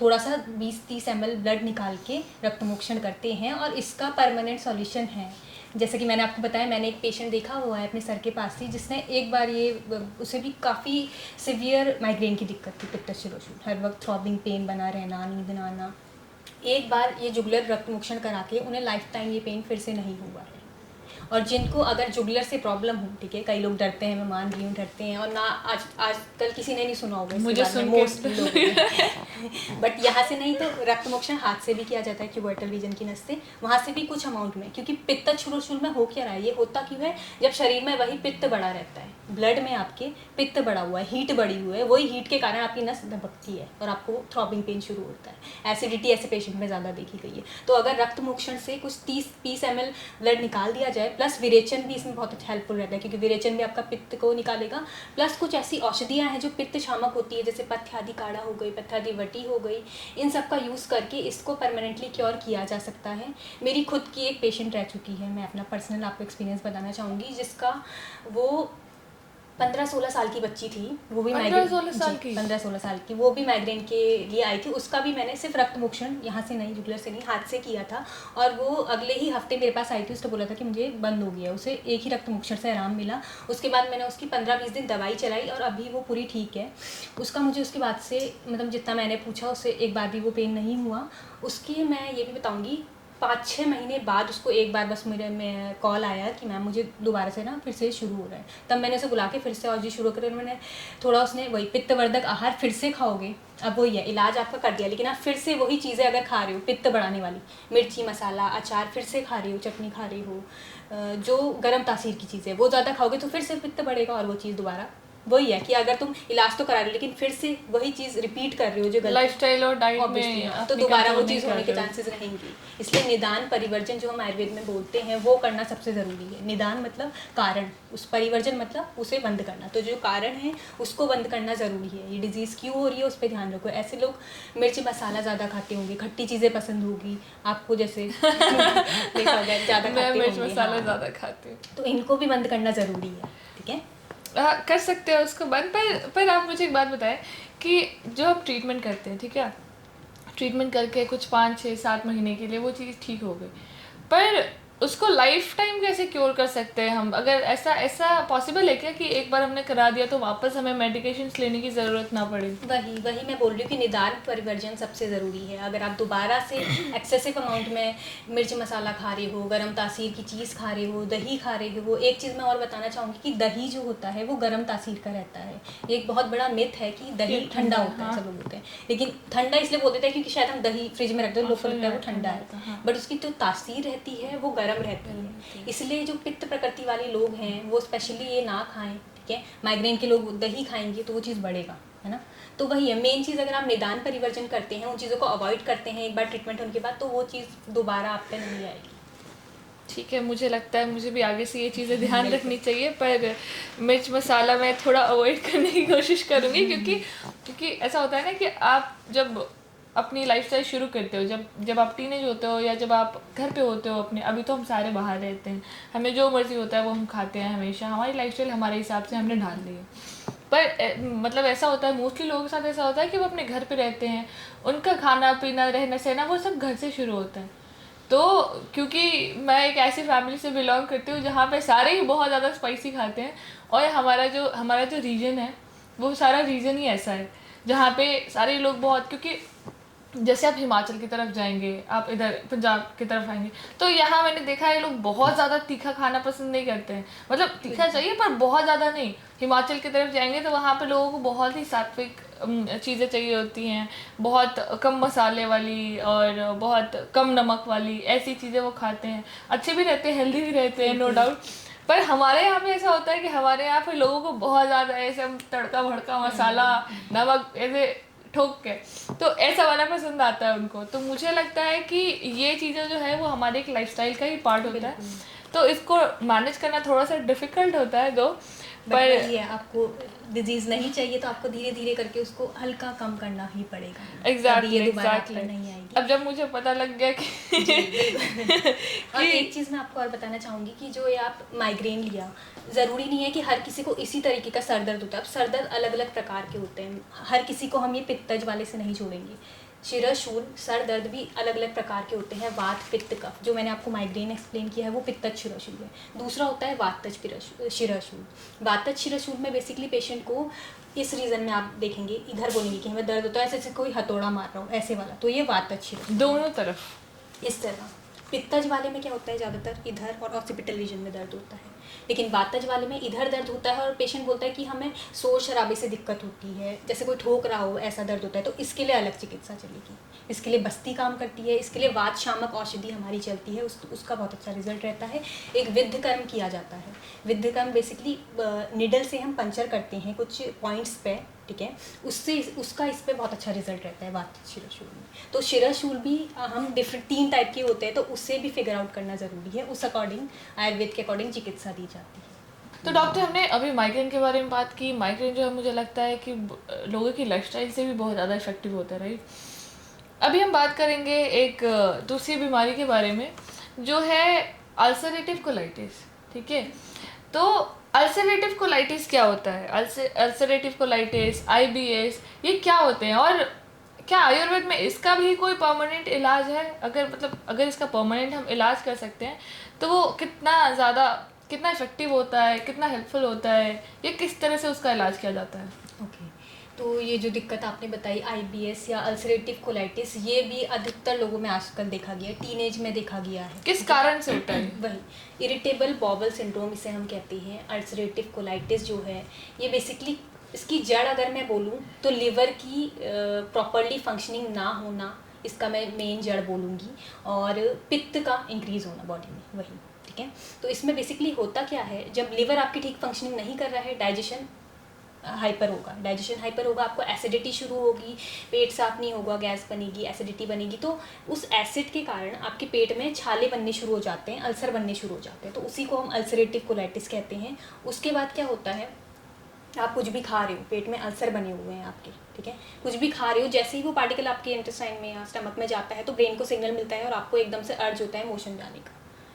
थोड़ा सा 20-30 ml ब्लड निकाल के रक्त मोक्षण करते हैं, और इसका परमानेंट सॉल्यूशन है। जैसे कि मैंने आपको बताया, मैंने एक पेशेंट देखा हुआ है अपने सर के पास ही, जिसने एक बार उसे भी काफ़ी सिवियर माइग्रेन की दिक्कत थी, पित्त शिरोशूल, हर वक्त थ्रॉबिंग पेन बना रहना, नींद ना आना। एक बार ये जुगलर रक्त मोक्षण करा के उन्हें लाइफ टाइम ये पेन फिर से नहीं हुआ है। और जिनको अगर जुगलर से प्रॉब्लम हो, ठीक है, कई लोग डरते हैं, मैं मान रही हूँ डरते हैं, और ना आजकल किसी ने नहीं सुना होगा, मुझे सुन मोस्टली लोग बट यहाँ से नहीं, तो रक्त मोक्षण हाथ से भी किया जाता है, क्यूबर्टल रीजन की नस से, वहाँ से भी कुछ अमाउंट में। क्योंकि पित्त शिरोशूल में हो क्या रहा है, ये होता क्यों है, जब शरीर में वही पित्त बढ़ा रहता है, ब्लड में आपके पित्त बढ़ा हुआ है, हीट बढ़ी हुई है, वही हीट के कारण आपकी नस धबकती है और आपको थ्रॉबिंग पेन शुरू होता है। एसिडिटी ऐसे पेशेंट में ज़्यादा देखी गई है। तो अगर रक्त मोक्षण से कुछ 30 ml ब्लड निकाल दिया जाए, प्लस विरेचन भी इसमें बहुत हेल्पफुल रहता है, क्योंकि विरेचन भी आपका पित्त को निकालेगा, प्लस कुछ ऐसी औषधियाँ हैं जो पित्त शामक होती है, जैसे पथ्यादि काढ़ा हो गई, पथ्यादि वटी हो गई, इन सब का यूज़ करके इसको परमानेंटली क्योर किया जा सकता है। मेरी खुद की एक पेशेंट रह चुकी है, मैं अपना पर्सनल आपको एक्सपीरियंस बताना चाहूँगी, जिसका वो 15-16 साल की बच्ची थी, वो भी 15-16 साल की 15-16 साल की, वो भी माइग्रेन के लिए आई थी। उसका भी मैंने सिर्फ रक्त मोक्षण यहाँ से नहीं, जुगलर से नहीं, हाथ से किया था, और वो अगले ही हफ्ते मेरे पास आई थी। उसने बोला था कि मुझे बंद हो गया, उसे एक ही रक्त मोक्षण से आराम मिला। उसके बाद मैंने उसकी 15-20 दिन दवाई चलाई और अभी वो पूरी ठीक है। उसका मुझे उसके बाद से, मतलब जितना मैंने पूछा, उससे एक बार भी वो पेन नहीं हुआ। उसकी मैं ये भी बताऊँगी, 5-6 महीने बाद उसको एक बार बस मेरे में कॉल आया कि मैम मुझे दोबारा से ना फिर से शुरू हो रहा है। तब मैंने उसे बुला के फिर से और जी शुरू करें, मैंने थोड़ा, उसने वही पित्तवर्धक आहार फिर से खाओगे, अब वही है, इलाज आपका कर दिया, लेकिन आप फिर से वही चीज़ें अगर खा रहे हो पित्त बढ़ाने वाली, मिर्ची मसाला अचार फिर से खा रही हो, चटनी खा रही हो, जो गर्म तासीर की चीज़ें वो ज़्यादा खाओगे तो फिर से पित्त बढ़ेगा, और वो चीज़ दोबारा वही है कि अगर तुम इलाज तो करा रहे हो लेकिन फिर से वही चीज़ रिपीट कर रहे हो जो लाइफस्टाइल और डाइट में, तो दोबारा वो चीज़ होने के चांसेस रहेंगी। इसलिए निदान परिवर्जन जो हम आयुर्वेद में बोलते हैं वो करना सबसे ज़रूरी है। निदान मतलब कारण, उस परिवर्जन मतलब उसे बंद करना, तो जो कारण है उसको बंद करना ज़रूरी है। ये डिजीज़ क्यों हो रही है उस पर ध्यान रखो। ऐसे लोग मिर्च मसाला ज़्यादा खाते होंगे, खट्टी चीज़ें पसंद होगी आपको, जैसे देखा होगा ज़्यादा खाते होंगे, मिर्च मसाला ज़्यादा खाती हूँ, तो इनको भी बंद करना ज़रूरी है। ठीक है, कर सकते हैं उसको बंद। पर आप मुझे एक बात बताएं कि जो आप ट्रीटमेंट करते हैं, ठीक है, ट्रीटमेंट करके कुछ 5-6-7 महीने के लिए वो चीज़ ठीक हो गई, पर उसको लाइफ टाइम कैसे क्योर कर सकते हैं हम? अगर ऐसा पॉसिबल है क्या कि एक बार हमने करा दिया तो वापस हमें मेडिकेशंस लेने की ज़रूरत ना पड़े? वही मैं बोल रही हूँ कि निदान परिवर्जन सबसे ज़रूरी है। अगर आप दोबारा से एक्सेसिव अमाउंट में मिर्च मसाला खा रहे हो, गर्म तासीर की चीज़ खा रहे हो, दही खा रहे हो। एक चीज़ मैं और बताना चाहूँगी कि दही जो होता है वो गर्म तासीर का रहता है। एक बहुत बड़ा मिथ है कि दही ठंडा होता है, सब लोग बोलते हैं, लेकिन ठंडा इसलिए बोल देते हैं क्योंकि शायद हम दही फ्रिज में रख दो, लोग लगता है वो ठंडा है, बट उसकी जो तासीर रहती है वो गर्म रहती है। इसलिए जो पित्त प्रकृति वाले लोग हैं वो स्पेशली ये ना खाएं। ठीक है, माइग्रेन के लोग दही खाएंगे तो वो चीज़ बढ़ेगा, है ना। तो वही है मेन चीज़, अगर आप निदान परिवर्जन करते हैं, उन चीज़ों को अवॉइड करते हैं एक बार ट्रीटमेंट होने के बाद, तो वो चीज़ दोबारा आप पे नहीं आएगी। ठीक है, मुझे लगता है मुझे भी आगे से ये चीज़ें ध्यान रखनी चाहिए, पर मिर्च मसाला मैं थोड़ा अवॉइड करने की कोशिश करूँगी, क्योंकि ऐसा होता है ना कि आप जब अपनी लाइफस्टाइल शुरू करते हो, जब आप टीनेज होते हो या जब आप घर पे होते हो अपने, अभी तो हम सारे बाहर रहते हैं, हमें जो मर्जी होता है वो हम खाते हैं, हमेशा हमारी लाइफस्टाइल हमारे हिसाब से हमने ढाल ली है। पर मतलब ऐसा होता है, मोस्टली लोगों के साथ ऐसा होता है कि वो अपने घर पे रहते हैं, उनका खाना पीना रहना सहना वो सब घर से शुरू होता है। तो क्योंकि मैं एक ऐसी फैमिली से बिलोंग करती हूँ जहाँ पे सारे ही बहुत ज़्यादा स्पाइसी खाते हैं, और हमारा जो रीजन है वो सारा रीजन ही ऐसा है जहाँ पे सारे लोग बहुत, क्योंकि जैसे आप हिमाचल की तरफ जाएंगे, आप इधर पंजाब की तरफ आएंगे, तो यहाँ मैंने देखा है लोग बहुत ज़्यादा तीखा खाना पसंद नहीं करते हैं। मतलब तीखा चाहिए पर बहुत ज़्यादा नहीं। हिमाचल की तरफ जाएंगे तो वहाँ पे लोगों को बहुत ही सात्विक चीज़ें चाहिए होती हैं, बहुत कम मसाले वाली और बहुत कम नमक वाली, ऐसी चीज़ें वो खाते हैं। अच्छे भी रहते हैं, हेल्दी भी रहते हैं, नो डाउट। पर हमारे यहाँ पे ऐसा होता है कि हमारे यहाँ पे लोगों को बहुत ज़्यादा ऐसे हम तड़का भड़का मसाला नमक ऐसे ठोक के, तो ऐसा वाला पसंद आता है उनको। तो मुझे लगता है कि ये चीज़ें जो है वो हमारे एक लाइफस्टाइल का ही पार्ट होता है, तो इसको मैनेज करना थोड़ा सा डिफ़िकल्ट होता है दो। पर ये आपको डिजीज नहीं चाहिए तो आपको धीरे धीरे करके उसको हल्का कम करना ही पड़ेगा। एग्जैक्टली ये दोबारा आपको नहीं आएगी। अब जब मुझे पता लग गया कि और एक चीज़ मैं आपको और बताना चाहूँगी कि जो ये आप माइग्रेन लिया, ज़रूरी नहीं है कि हर किसी को इसी तरीके का सर दर्द होता है। अब सर दर्द अलग अलग प्रकार के होते हैं, हर किसी को हम ये पित्तज वाले से नहीं जोड़ेंगे। शिरशूल सर दर्द भी अलग अलग प्रकार के होते हैं। वात पित्त कफ, जो मैंने आपको माइग्रेन एक्सप्लेन किया है वो पित्तज शिरशूल है। दूसरा होता है वातज शिरशूल। वातज शिरशूल में बेसिकली पेशेंट को इस रीज़न में आप देखेंगे, इधर बोलेंगे कि हमें दर्द होता है ऐसे जैसे कोई हथौड़ा मार रहा हो, ऐसे वाला, तो ये वातज शिरशूल दोनों तरफ इस तरह। पित्तज वाले में क्या होता है, ज़्यादातर इधर और ऑक्सीपिटल रीजन में दर्द होता है, लेकिन वातज वाले में इधर दर्द होता है और पेशेंट बोलता है कि हमें शोर शराबे से दिक्कत होती है, जैसे कोई ठोक रहा हो ऐसा दर्द होता है। तो इसके लिए अलग चिकित्सा चलेगी, इसके लिए बस्ती काम करती है, इसके लिए वात शामक औषधि हमारी चलती है, उसका बहुत अच्छा रिजल्ट रहता है। एक विद्ध कर्म किया जाता है। विद्ध कर्म बेसिकली निडल से हम पंचर करते हैं कुछ पॉइंट्स पे, ठीक है, उससे उसका इस पर बहुत अच्छा रिजल्ट रहता है वात शिरशूल में। तो शिरशूल भी हम डिफरेंट 3 टाइप के होते हैं, तो उससे भी फिगर आउट करना ज़रूरी है। उस अकॉर्डिंग आयुर्वेद के अकॉर्डिंग चिकित्सा दी जाती है। तो डॉक्टर, हमने अभी माइग्रेन के बारे में बात की। माइग्रेन जो है मुझे लगता है कि लोगों की लाइफस्टाइल से भी बहुत ज़्यादा इफेक्टिव होता है, राइट। अभी हम बात करेंगे एक दूसरी बीमारी के बारे में जो है अल्सरेटिव कोलाइटिस, ठीक है। तो अल्सरेटिव कोलाइटिस क्या होता है? अल्सरेटिव कोलाइटिस, IBS, ये क्या होते हैं और क्या आयुर्वेद में इसका भी कोई परमानेंट इलाज है? अगर इसका परमानेंट हम इलाज कर सकते हैं तो वो कितना इफेक्टिव होता है, कितना हेल्पफुल होता है, ये किस तरह से उसका इलाज किया जाता है? ओके, तो ये जो दिक्कत आपने बताई IBS या अल्सरेटिव कोलाइटिस, ये भी अधिकतर लोगों में आजकल देखा गया है, टीनेज में देखा गया है। किस कारण से होता है? वही इरिटेबल बॉवल सिंड्रोम इसे हम कहते हैं। अल्सरेटिव कोलाइटिस जो है ये बेसिकली, इसकी जड़ अगर मैं बोलूँ तो लिवर की प्रॉपरली फंक्शनिंग ना होना, इसका मैं मेन जड़ बोलूँगी, और पित्त का इंक्रीज होना बॉडी में, वही, ठीक है। तो इसमें बेसिकली होता क्या है, जब लिवर आपकी ठीक फंक्शनिंग नहीं कर रहा है, डाइजेशन हाइपर होगा, आपको एसिडिटी शुरू होगी, पेट साफ नहीं होगा, गैस बनेगी, एसिडिटी बनेगी, तो उस एसिड के कारण आपके पेट में छाले बनने शुरू हो जाते हैं, अल्सर बनने शुरू हो जाते हैं, तो उसी को हम अल्सरेटिव कोलाइटिस कहते हैं। उसके बाद क्या होता है, आप कुछ भी खा रहे हो, पेट में अल्सर बने हुए हैं आपके, ठीक है, कुछ भी खा रहे हो, जैसे ही वो पार्टिकल आपके इंटेस्टाइन में या स्टमक में जाता है तो ब्रेन को सिग्नल मिलता है और आपको एकदम से अर्ज होता है मोशन जाने का,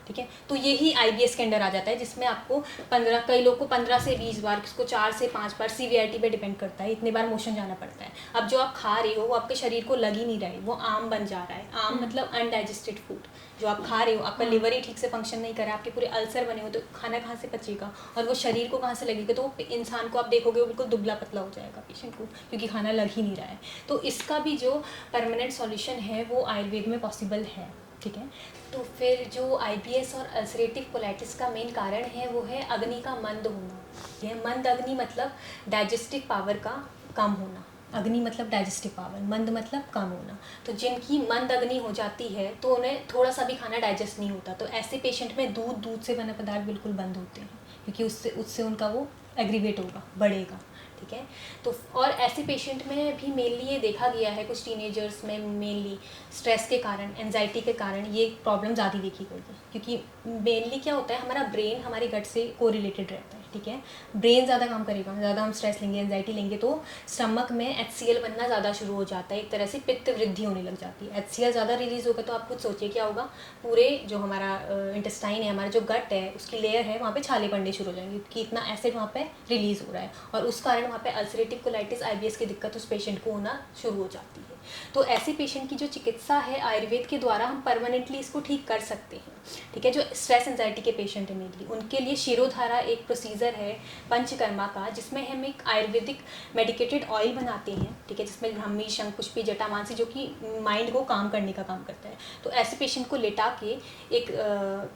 ठीक है। तो यही IBS के अंडर आ जाता है, जिसमें आपको 15, कई लोग को 15 से 20 बार, किसको 4 से 5 बार, सीवियरिटी पे डिपेंड करता है, इतने बार मोशन जाना पड़ता है। अब जो आप खा रहे हो वो आपके शरीर को लग ही नहीं रहा है, वो आम बन जा रहा है। आम मतलब अनडाइजेस्टेड फूड, जो आप खा रहे हो, आपका लिवर ही ठीक से फंक्शन नहीं कर रहा है, आपके पूरे अल्सर बने हो, तो खाना कहाँ से पचेगा और वो शरीर को कहाँ से लगेगा? तो इंसान को आप देखोगे वो बिल्कुल दुबला पतला हो जाएगा पेशेंट को, क्योंकि खाना लग ही नहीं रहा है। तो इसका भी जो परमानेंट सॉल्यूशन है वो आयुर्वेद में पॉसिबल है, ठीक है। तो फिर जो IBS और अल्सरेटिव कोलाइटिस का मेन कारण है वो है अग्नि का मंद होना। यह मंद अग्नि मतलब डाइजेस्टिव पावर का कम होना। अग्नि मतलब डाइजेस्टिव पावर, मंद मतलब कम होना। तो जिनकी मंद अग्नि हो जाती है तो उन्हें थोड़ा सा भी खाना डाइजेस्ट नहीं होता, तो ऐसे पेशेंट में दूध से बने पदार्थ बिल्कुल बंद होते हैं, क्योंकि उससे उनका वो एग्रीवेट होगा, बढ़ेगा, ठीक है। तो और ऐसे पेशेंट में भी मेनली ये देखा गया है, कुछ टीनेजर्स में मेनली स्ट्रेस के कारण, एंजाइटी के कारण ये प्रॉब्लम ज़्यादा देखी गई है, क्योंकि मेनली क्या होता है, हमारा ब्रेन हमारी गट से कोरिलेटेड रहता है, ठीक है। ब्रेन ज़्यादा काम करेगा, ज़्यादा हम स्ट्रेस लेंगे, एंजाइटी लेंगे, तो स्टमक में HCl बनना ज़्यादा शुरू हो जाता है, एक तरह से पित्त वृद्धि होने लग जाती है। HCl ज़्यादा रिलीज़ होगा तो आप खुद सोचिए क्या होगा, पूरे जो हमारा इंटेस्टाइन है, हमारा जो गट है, उसकी लेयर है, वहाँ पे छाले पड़ने शुरू हो जाएंगे, क्योंकि इतना एसिड वहाँ पे रिलीज़ हो रहा है, और उस कारण वहाँ पे अल्सरेटिव कोलाइटिस IBS की दिक्कत उस पेशेंट को होना शुरू हो जाती है। तो ऐसे पेशेंट की जो चिकित्सा है आयुर्वेद के द्वारा हम परमानेंटली इसको ठीक कर सकते हैं, ठीक है। जो स्ट्रेस एंजाइटी के पेशेंट है मेनली, उनके लिए शिरोधारा एक प्रोसीजर है पंचकर्मा का, जिसमें हम एक आयुर्वेदिक मेडिकेटेड ऑयल बनाते हैं, ठीक है, जिसमें ब्राह्मी, शंखपुष्पी, जटामांसी, जो कि माइंड को काम करने का काम करता है। तो ऐसे पेशेंट को लेटा के एक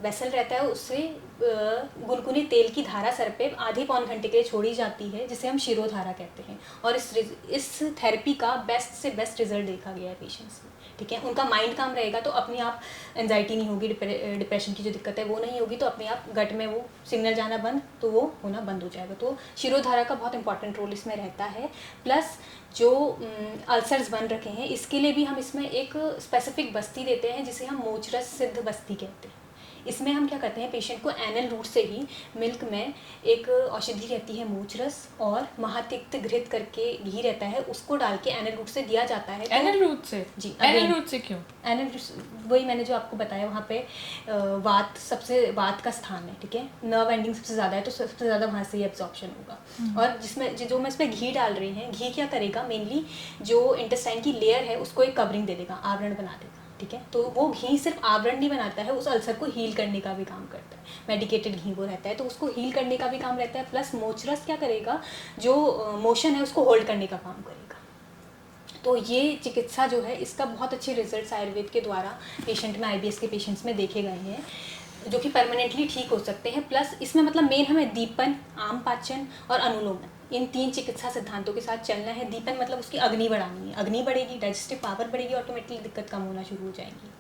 वेसल रहता है, उससे गुनगुने तेल की धारा सर पे आधे पौन घंटे के लिए छोड़ी जाती है, जिसे हम शिरोधारा कहते हैं, और इस थेरेपी का बेस्ट से बेस्ट रिजल्ट देखा गया है पेशेंट्स में, ठीक है। उनका माइंड काम रहेगा तो अपने आप एंजाइटी नहीं होगी, डिप्रेशन की जो दिक्कत है वो नहीं होगी, तो अपने आप गट में वो सिग्नल जाना बंद, तो वो होना बंद हो जाएगा। तो शिरोधारा का बहुत इंपॉर्टेंट रोल इसमें रहता है। प्लस जो अल्सर्स बन रखे हैं इसके लिए भी हम इसमें एक स्पेसिफिक बस्ती देते हैं जिसे हम मोचरस सिद्ध बस्ती कहते हैं। इसमें हम क्या करते हैं, पेशेंट को एनल रूट से ही मिल्क में एक औषधि रहती है मोचरस, और महातिक्त घृत करके घी रहता है, उसको डाल के एनल रूट से दिया जाता है। एनल रूट से? जी, एनल रूट से क्यों? एनल वही मैंने जो आपको बताया, वहाँ पे वात का स्थान है, ठीक है, नर्व एंडिंग सबसे ज़्यादा है, तो सबसे ज़्यादा वहाँ से ही एब्जॉर्प्शन होगा। और जिसमें जो मैं इसमें घी डाल रही हैं, घी क्या करेगा, मेनली जो इंटेस्टाइन की लेयर है उसको एक कवरिंग दे देगा, आवरण बना देगा, ठीक है। तो वो घी सिर्फ आवरण नहीं बनाता है, उस अल्सर को हील करने का भी काम करता है। मेडिकेटेड घी वो रहता है, तो उसको हील करने का भी काम रहता है। प्लस मोचरस क्या करेगा, जो मोशन है उसको होल्ड करने का काम करेगा। तो ये चिकित्सा जो है, इसका बहुत अच्छे रिजल्ट्स आयुर्वेद के द्वारा पेशेंट में, आईबीएस के पेशेंट्स में देखे गए हैं, जो कि परमानेंटली ठीक हो सकते हैं। प्लस इसमें मतलब मेन हमें दीपन, आम पाचन और अनुलोमन, इन 3 चिकित्सा सिद्धांतों के साथ चलना है। दीपन मतलब उसकी अग्नि बढ़ानी है, अग्नि बढ़ेगी, डाइजेस्टिव पावर बढ़ेगी, ऑटोमेटिकली दिक्कत कम होना शुरू हो जाएगी।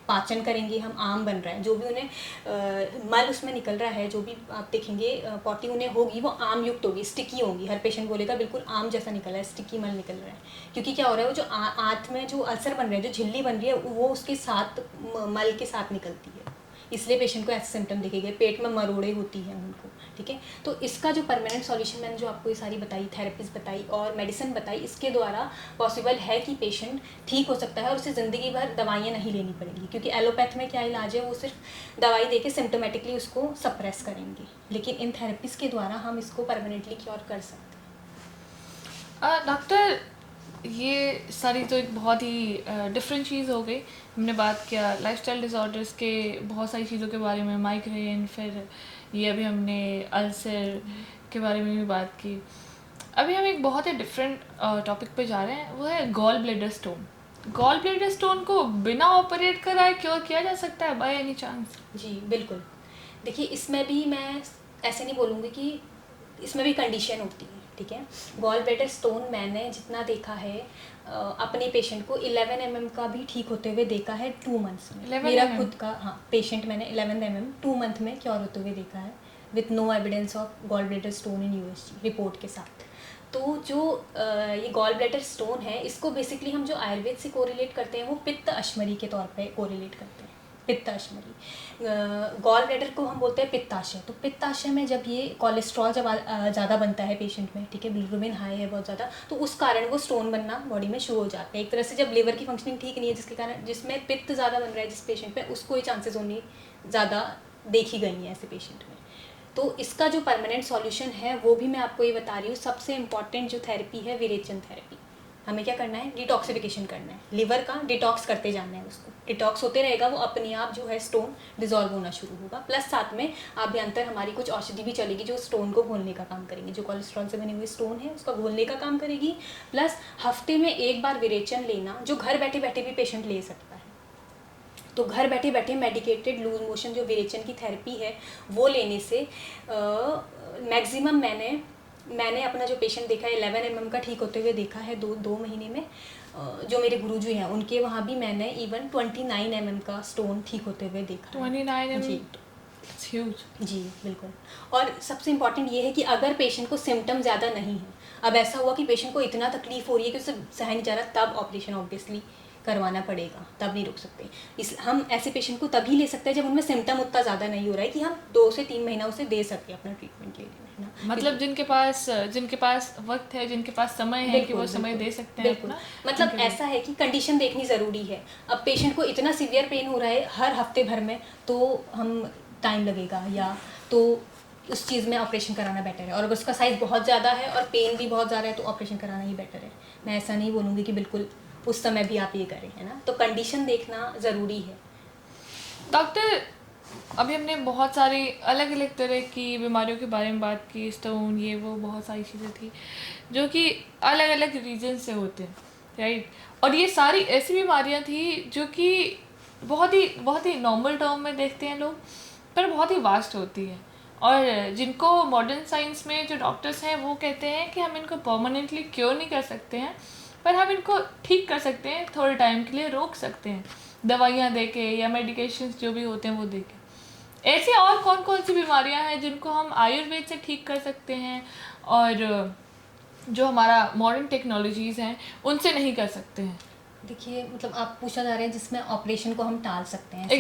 पाचन करेंगे हम, आम बन रहा है, जो भी उन्हें मल उसमें निकल रहा है, जो भी आप देखेंगे पॉटी उन्हें होगी वो आम युक्त होगी, स्टिकी होगी। हर पेशेंट बोलेगा बिल्कुल आम जैसा निकल रहा है, स्टिकी मल निकल रहा है। क्योंकि क्या हो रहा है, वो जो आंत में जो अल्सर बन रहा है, जो झिल्ली बन रही है, वो उसके साथ मल के साथ निकलती है, इसलिए पेशेंट को ऐसे सिम्टम दिखेंगे। पेट में मरोड़े होती हैं उनको, ठीक है। तो इसका जो परमानेंट सॉल्यूशन, मैंने जो आपको ये सारी बताई, थेरेपीज बताई और मेडिसिन बताई, इसके द्वारा पॉसिबल है कि पेशेंट ठीक हो सकता है और उसे ज़िंदगी भर दवाइयाँ नहीं लेनी पड़ेंगी। क्योंकि एलोपैथ में क्या इलाज है, वो सिर्फ दवाई दे के सिम्टोमेटिकली उसको सप्रेस करेंगे, लेकिन इन थेरेपीज़ के द्वारा हम इसको परमानेंटली क्योर कर सकते हैं। डॉक्टर, ये सारी तो एक बहुत ही डिफरेंट चीज़ हो गई। हमने बात किया लाइफस्टाइल डिसऑर्डर्स के बहुत सारी चीज़ों के बारे में, माइग्रेन, फिर ये अभी हमने अल्सर के बारे में भी बात की। अभी हम एक बहुत ही डिफरेंट टॉपिक पे जा रहे हैं, वो है gall bladder stone. Gall bladder stone को बिना ऑपरेट कराए क्योर किया जा सकता है बाय एनी चांस? जी बिल्कुल। देखिए, इसमें भी मैं ऐसे नहीं बोलूँगी कि इसमें भी कंडीशन होती है, ठीक है। गॉल ब्लैडर स्टोन मैंने जितना देखा है अपने पेशेंट को 11 mm का भी ठीक होते हुए देखा है 2 मंथ्स में। 11 मेरा mm? खुद का, हाँ, पेशेंट मैंने 11 mm 2 मंथ में क्योर होते हुए देखा है, with no evidence of gall bladder stone in USG report के साथ। तो जो ये गॉल ब्लैडर स्टोन है, इसको बेसिकली हम जो आयुर्वेद से कोरिलेट करते हैं, वो पित्त अश्मरी के तौर पे कोरिलेट करते हैं। पित्त अश्मरी, गॉल ब्लैडर को हम बोलते हैं पित्ताशय। तो पित्ताशय में जब ये कोलेस्ट्रॉल जब ज़्यादा बनता है पेशेंट में, ठीक है, बिलिरुबिन हाई है बहुत ज़्यादा, तो उस कारण वो स्टोन बनना बॉडी में शुरू हो जाते हैं। एक तरह से जब लिवर की फंक्शनिंग ठीक नहीं है, जिसके कारण, जिसमें पित्त ज़्यादा बन रहा है जिस पेशेंट में, उसको ये चांसेस होने ज़्यादा देखी गई हैं ऐसे पेशेंट में। तो इसका जो परमानेंट सॉल्यूशन है वो भी मैं आपको ये बता रही हूँ। सबसे इम्पॉर्टेंट जो थेरेपी है, विरेचन थेरेपी। हमें क्या करना है, डिटॉक्सिफिकेशन करना है, लिवर का डिटॉक्स करते जाना है। उसको डिटॉक्स होते रहेगा, वो अपने आप जो है स्टोन डिजॉल्व होना शुरू होगा। प्लस साथ में अभ्यंतर हमारी कुछ औषधि भी चलेगी जो स्टोन को घोलने का काम करेंगी, जो कोलेस्ट्रॉल से बने हुए स्टोन है उसका घोलने का काम करेगी। प्लस हफ्ते में एक बार विरेचन लेना, जो घर बैठे बैठे भी पेशेंट ले सकता है। तो घर बैठे बैठे मेडिकेटेड लूज मोशन जो विरेचन की थेरेपी है वो लेने से मैक्सिमम मैंने अपना जो पेशेंट देखा है 11 mm का ठीक होते हुए देखा है 2 महीने में। जो मेरे गुरुजी हैं उनके वहाँ भी मैंने इवन 29 mm का स्टोन ठीक होते हुए देखा है। 29 mm? जी, ह्यूज। जी बिल्कुल। और सबसे इम्पॉर्टेंट ये है कि अगर पेशेंट को सिम्टम ज़्यादा नहीं है, अब ऐसा हुआ कि पेशेंट को इतना तकलीफ हो रही है कि उसे सह नहीं जा रहा, तब ऑपरेशन ऑब्वियसली करवाना पड़ेगा, तब नहीं रुक सकते। हम ऐसे पेशेंट को तभी ले सकते हैं जब उनमें सिम्टम उतना ज़्यादा नहीं हो रहा है कि हम 2 से 3 महीना उसे दे सकें अपना ट्रीटमेंट के लिए, है ना। मतलब जिनके पास वक्त है, जिनके पास समय है कि वो समय दे सकते हैं अपना। मतलब ऐसा है कि कंडीशन देखनी ज़रूरी है। अब पेशेंट को इतना सीवियर पेन हो रहा है हर हफ्ते भर में, तो हम टाइम लगेगा, या तो उस चीज़ में ऑपरेशन कराना बेटर है। और अगर उसका साइज़ बहुत ज़्यादा है और पेन भी बहुत ज़्यादा है तो ऑपरेशन कराना ही बेटर है। मैं ऐसा नहीं बोलूँगी कि बिल्कुल उस समय भी आप ये करें, है ना। तो कंडीशन देखना ज़रूरी है। डॉक्टर, अभी हमने बहुत सारी अलग अलग तरह की बीमारियों के बारे में बात की, स्टोन, ये वो बहुत सारी चीज़ें थी जो कि अलग अलग रीजन से होते हैं, राइट। और ये सारी ऐसी बीमारियां थी जो कि बहुत ही नॉर्मल टर्म में देखते हैं लोग, पर बहुत ही वास्ट होती है, और जिनको मॉडर्न साइंस में जो डॉक्टर्स हैं वो कहते हैं कि हम इनको परमानेंटली क्योर नहीं कर सकते हैं, पर हम इनको ठीक कर सकते हैं, थोड़े टाइम के लिए रोक सकते हैं दवाइयाँ दे के या मेडिकेशंस जो भी होते हैं वो दे के। ऐसी और कौन कौन सी बीमारियाँ हैं जिनको हम आयुर्वेद से ठीक कर सकते हैं और जो हमारा मॉडर्न टेक्नोलॉजीज़ हैं उनसे नहीं कर सकते हैं? देखिए मतलब आप पूछना चाह रहे हैं जिसमें ऑपरेशन को हम टाल सकते हैं, ऐसी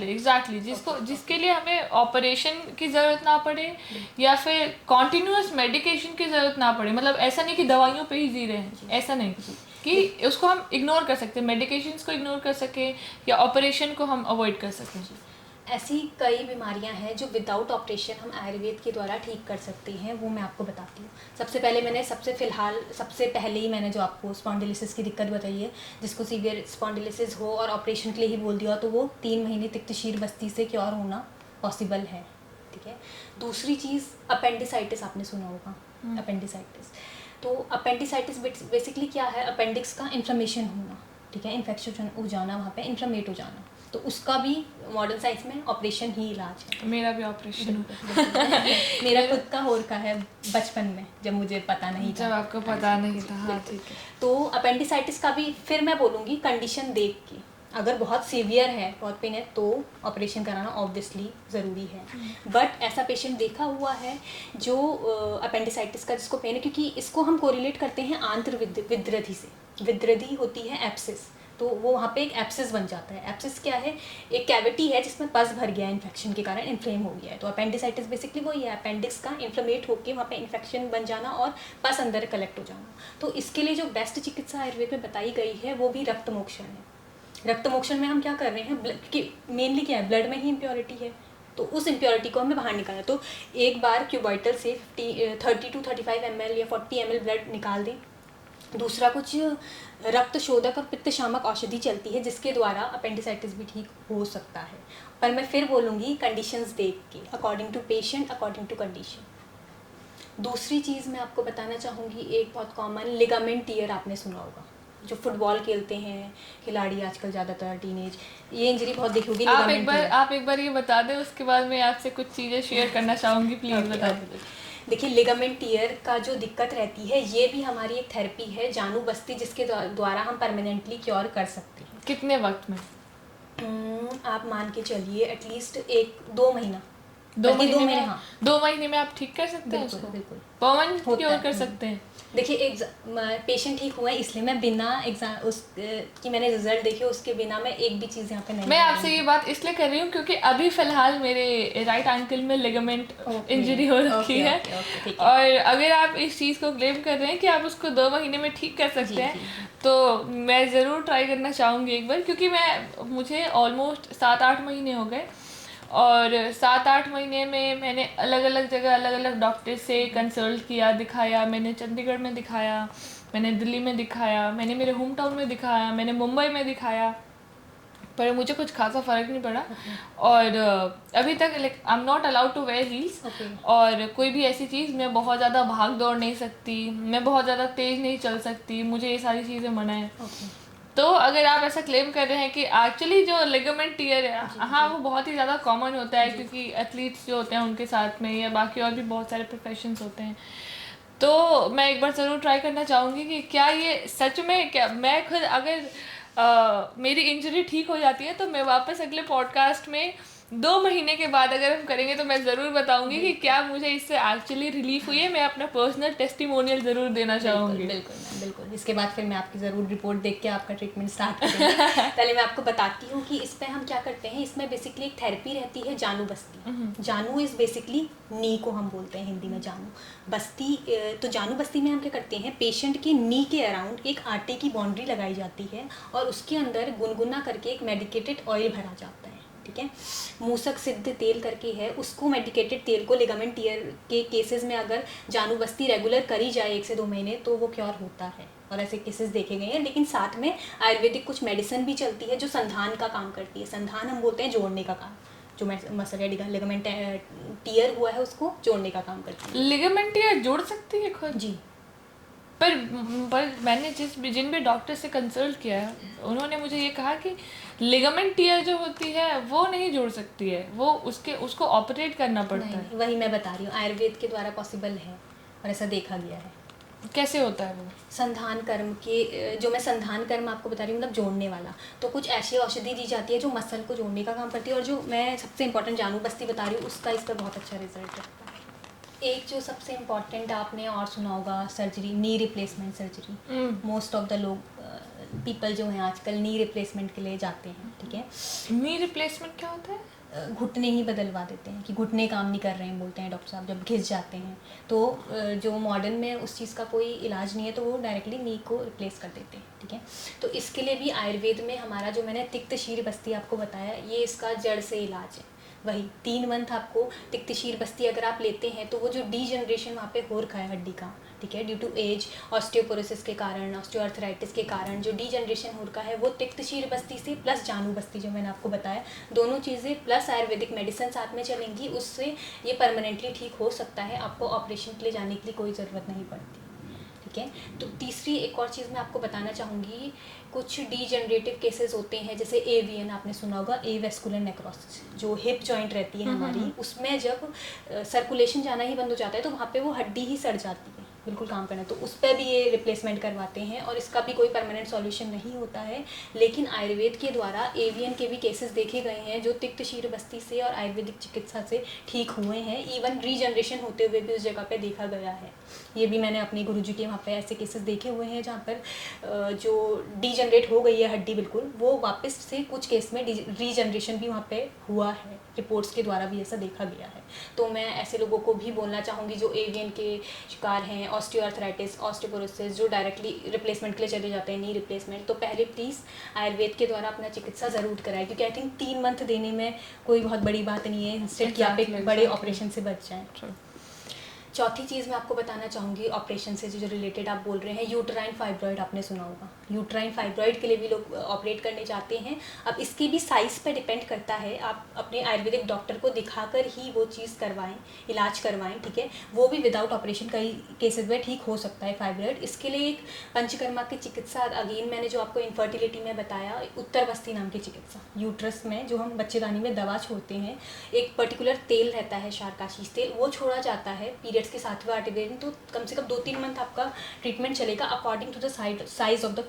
एग्जैक्टली जिसके लिए हमें ऑपरेशन की ज़रूरत ना पड़े या फिर कॉन्टिन्यूस मेडिकेशन की ज़रूरत ना पड़े। मतलब ऐसा नहीं कि दवाइयों पे ही जी रहे हैं, ऐसा नहीं कि उसको हम इग्नोर कर सकते हैं, मेडिकेशंस को इग्नोर कर सकें या ऑपरेशन को हम अवॉइड कर सकें। ऐसी कई बीमारियां हैं जो विदाउट ऑपरेशन हम आयुर्वेद के द्वारा ठीक कर सकते हैं, वो मैं आपको बताती हूँ। सबसे पहले ही मैंने जो आपको स्पॉन्डिलिसिस की दिक्कत बताई है, जिसको सीवियर स्पॉन्डिलिसिस हो और ऑपरेशन के लिए ही बोल दिया तो वो 3 महीने तिक्तशीर बस्ती से क्योर होना पॉसिबल है, ठीक है। दूसरी चीज़ अपेंडिसाइटिस, आपने सुना होगा अपेंडिसाइटिस। तो अपेंडिसाइटिस बेसिकली क्या है, अपेंडिक्स का इन्फ्लेमेशन होना, ठीक है, इन्फेक्शन हो जाना, वहाँ पे इन्फ्लेमेट हो जाना। तो उसका भी मॉडर्न साइंस में ऑपरेशन ही इलाज है। मेरा भी ऑपरेशन मेरा खुद का हो रखा है बचपन में, जब मुझे पता नहीं था, जब आपको पता नहीं था। हाँ ठीक है। तो अपेंडिसाइटिस का भी फिर मैं बोलूँगी कंडीशन देख के, अगर बहुत सीवियर है, बहुत पेन है, तो ऑपरेशन कराना ऑब्वियसली ज़रूरी है। बट ऐसा पेशेंट देखा हुआ है जो अपेंडिसाइटिस का जिसको पेन है, क्योंकि इसको हम कोरिलेट करते हैं आंत्र विद्रधि से। विद्रधि होती है एप्सिस, तो वो वहाँ पे एक एप्सिस बन जाता है। एप्सिस क्या है, एक कैविटी है जिसमें पस भर गया है इन्फेक्शन के कारण, इन्फ्लेम हो गया है। तो अपेंडिसाइटिस बेसिकली वही है, अपेंडिक्स का इन्फ्लेमेट होकर वहाँ पे इन्फेक्शन बन जाना और पस अंदर कलेक्ट हो जाना। तो इसके लिए जो बेस्ट चिकित्सा आयुर्वेद में बताई गई है वो भी रक्त मोक्षण है। रक्त मोक्षण में हम क्या कर रहे हैं, क्योंकि मेनली क्या है, ब्लड में ही इम्प्योरिटी है, तो उस इम्प्योरिटी को हमें बाहर निकालना। तो एक बार क्यूबॉइटल से 30 to 35 ml या 40 ml ब्लड निकाल दें। दूसरा, कुछ रक्त शोधक और पित्त शामक औषधि चलती है जिसके द्वारा अपेंडिसाइटिस भी ठीक हो सकता है। पर मैं फिर बोलूँगी कंडीशंस देख के, according to patient, according to condition. दूसरी चीज़ मैं आपको बताना चाहूँगी, एक बहुत कॉमन लिगामेंट टियर आपने सुना होगा, जो फुटबॉल खेलते हैं खिलाड़ी आजकल ज़्यादातर टीनेज, ये इंजरी बहुत देखी होगी। आप एक बार ये बता दें, उसके बाद मैं आपसे कुछ चीज़ें शेयर करना चाहूँगी, प्लीज़ बता दें। देखिए लिगामेंट टियर का जो दिक्कत रहती है, ये भी हमारी एक थेरेपी है, जानू बस्ती, जिसके द्वारा हम परमानेंटली क्योर कर सकते हैं। कितने वक्त में? आप मान के चलिए एटलीस्ट 1-2 महीना। 2 महीने में? हाँ, 2 महीने में आप ठीक कर सकते हैं उसको? बिल्कुल परमानेंट क्योर कर सकते हैं। देखिए पेशेंट ठीक हुआ है, इसलिए मैं बिना एग्जाम उसकी मैंने रिजल्ट देखे उसके बिना मैं एक भी चीज़ यहाँ पे नहीं। मैं आपसे ये बात इसलिए कर रही हूँ क्योंकि अभी फ़िलहाल मेरे राइट एंकल में लिगामेंट इंजरी हो रखी है। और अगर आप इस चीज़ को क्लेम कर रहे हैं कि आप उसको 2 महीने में ठीक कर सकते हैं, तो मैं ज़रूर ट्राई करना चाहूँगी एक बार, क्योंकि मुझे ऑलमोस्ट 7-8 महीने हो गए और 7-8 महीने में मैंने अलग अलग जगह अलग अलग डॉक्टर से कंसल्ट किया, दिखाया। मैंने चंडीगढ़ में दिखाया, मैंने दिल्ली में दिखाया, मैंने मेरे होम टाउन में दिखाया, मैंने मुंबई में दिखाया, पर मुझे कुछ खासा फ़र्क नहीं पड़ा। और अभी तक I am not allowed to wear heels, और कोई भी ऐसी चीज़, मैं बहुत ज़्यादा भाग दौड़ नहीं सकती, मैं बहुत ज़्यादा तेज़ नहीं चल सकती, मुझे ये सारी चीज़ें मना है। तो अगर आप ऐसा क्लेम कर रहे हैं कि एक्चुअली जो लिगामेंट टियर है, हाँ वो बहुत ही ज़्यादा कॉमन होता है, क्योंकि एथलीट्स जो होते हैं उनके साथ में, या बाकी और भी बहुत सारे प्रोफेशंस होते हैं, तो मैं एक बार ज़रूर ट्राई करना चाहूँगी कि क्या ये सच में, क्या मैं खुद अगर मेरी इंजरी ठीक हो जाती है तो मैं वापस अगले पॉडकास्ट में 2 महीने के बाद अगर हम करेंगे तो मैं ज़रूर बताऊंगी कि क्या मुझे इससे एक्चुअली रिलीफ हुई है। मैं अपना पर्सनल टेस्टिमोनियल ज़रूर देना चाहूँगी। बिल्कुल। इसके बाद फिर मैं आपकी ज़रूर रिपोर्ट देख के आपका ट्रीटमेंट स्टार्ट करूँगी। पहले मैं आपको बताती हूँ कि इस पर हम क्या करते हैं। इसमें बेसिकली एक थेरेपी रहती है जानू बस्ती। जानू इज़ बेसिकली नी को हम बोलते हैं हिंदी में जानू बस्ती। तो जानू बस्ती में हम क्या करते हैं, पेशेंट के नी के अराउंड एक आटे की बाउंड्री लगाई जाती है और उसके अंदर गुनगुना करके एक मेडिकेटेड ऑयल भरा जाता है, ठीक है। मूसक सिद्ध तेल करके है, उसको मेडिकेटेड तेल को लिगामेंट टियर के केसेस में अगर जानू बस्ती रेगुलर करी जाए 1 से 2 महीने तो वो क्योर होता है, और ऐसे केसेस देखे गए हैं। लेकिन साथ में आयुर्वेदिक कुछ मेडिसिन भी चलती है जो संधान का काम करती है। संधान हम बोलते हैं जोड़ने का काम, जो मसल या लिगामेंट टियर हुआ है उसको जोड़ने का काम करती है। लिगामेंट टियर जोड़ सकती है खुद? जी, पर मैंने जिन भी डॉक्टर से कंसल्ट किया है उन्होंने मुझे ये कहा कि लिगामेंट टियर जो होती है वो नहीं जोड़ सकती है, वो उसको ऑपरेट करना पड़ता है। वही मैं बता रही हूँ, आयुर्वेद के द्वारा पॉसिबल है और ऐसा देखा गया है। कैसे होता है वो? संधान कर्म के जो मैं संधान कर्म आपको बता रही हूँ, मतलब जोड़ने वाला, तो कुछ ऐसी औषधि दी जाती है जो मसल को जोड़ने का काम करती है, और जो मैं सबसे इंपॉर्टेंट जानू बस्ती बता रही हूँ उसका इस पर बहुत अच्छा रिजल्ट रहता है। एक जो सबसे इम्पॉर्टेंट आपने और सुना होगा, surgery, knee replacement surgery. Most of the लोग पीपल जो हैं आजकल नी रिप्लेसमेंट के लिए जाते हैं, ठीक है। नी रिप्लेसमेंट क्या होता है? घुटने ही बदलवा देते हैं कि घुटने काम नहीं कर रहे हैं, बोलते हैं डॉक्टर साहब जब घिस जाते हैं। तो जो मॉडर्न में उस चीज़ का कोई इलाज नहीं है तो वो डायरेक्टली नी को रिप्लेस कर देते हैं, ठीक है। तो इसके लिए भी आयुर्वेद में हमारा जो मैंने तिक्त शीर बस्ती आपको बताया, ये इसका जड़ से इलाज है। वही 3 मंथ आपको तिक्त शीर बस्ती अगर आप लेते हैं तो वो जो डीजनरेशन वहाँ पे हो रखा है हड्डी का, ठीक है, ड्यू टू एज, ऑस्टियोपोरोसिस के कारण, ऑस्टियोआर्थराइटिस के कारण जो डीजनरेशन हो रखा है, वो तिक्त शीर बस्ती से प्लस जानू बस्ती जो मैंने आपको बताया, दोनों चीज़ें प्लस आयुर्वेदिक मेडिसिन साथ में चलेंगी, उससे ये परमानेंटली ठीक हो सकता है। आपको ऑपरेशन के लिए जाने के लिए कोई ज़रूरत नहीं पड़ती, ठीक है। तो तीसरी एक और चीज़ मैं आपको बताना चाहूँगी, कुछ डीजनरेटिव केसेस होते हैं जैसे AVN आपने सुना होगा, एवेस्कुलर नेक्रोसिस, जो हिप जॉइंट रहती है हमारी, उसमें जब सर्कुलेशन जाना ही बंद हो जाता है तो वहाँ पे वो हड्डी ही सड़ जाती है, बिल्कुल काम करना, तो उस पर भी ये रिप्लेसमेंट करवाते हैं, और इसका भी कोई परमानेंट सॉल्यूशन नहीं होता है। लेकिन आयुर्वेद के द्वारा AVN के भी केसेस देखे गए हैं जो तिक्त शीर बस्ती से और आयुर्वेदिक चिकित्सा से ठीक हुए हैं, इवन रीजनरेशन होते हुए भी उस जगह पे देखा गया है। ये भी मैंने अपने गुरुजी के वहाँ पे ऐसे केसेस देखे हुए हैं जहाँ पर जो डीजनरेट हो गई है हड्डी बिल्कुल, वो वापस से कुछ केस में रीजनरेशन भी वहाँ पे हुआ है, रिपोर्ट्स के द्वारा भी ऐसा देखा गया है। तो मैं ऐसे लोगों को भी बोलना चाहूँगी जो AVN के शिकार हैं, ऑस्टियोआर्थराइटिस, ऑस्टियोपोरोसिस, जो डायरेक्टली रिप्लेसमेंट के लिए चले जाते हैं, नी रिप्लेसमेंट, तो पहले प्लीज़ आयुर्वेद के द्वारा अपना चिकित्सा ज़रूर कराएं, क्योंकि आई थिंक 3 मंथ देने में कोई बहुत बड़ी बात नहीं है, इंस्टेड कि आप एक बड़े ऑपरेशन से बच जाएँ। चौथी चीज़ मैं आपको बताना चाहूँगी ऑपरेशन से जो रिलेटेड आप बोल रहे हैं, यूट्राइन फाइब्रॉइड आपने सुना होगा। यूट्राइन फाइब्रॉइड के लिए भी लोग ऑपरेट करने जाते हैं। अब इसकी भी साइज़ पे डिपेंड करता है, आप अपने आयुर्वेदिक डॉक्टर को दिखाकर ही वो चीज़ करवाएं, इलाज करवाएं, ठीक है। वो भी विदाउट ऑपरेशन कई केसेस में ठीक हो सकता है फाइब्रॉइड। इसके लिए एक पंचकर्मा की चिकित्सा, अगेन मैंने जो आपको इनफर्टिलिटी में बताया, उत्तर बस्ती नाम की चिकित्सा, यूट्रस में जो हम बच्चेदानी में दवा छोड़ते हैं, एक पर्टिकुलर तेल रहता है शारकाशीस तेल, वो छोड़ा जाता है पीरियड्स के 7वें 8वें दिन, तो कम से कम 2-3 मंथ आपका ट्रीटमेंट चलेगा according to the size of the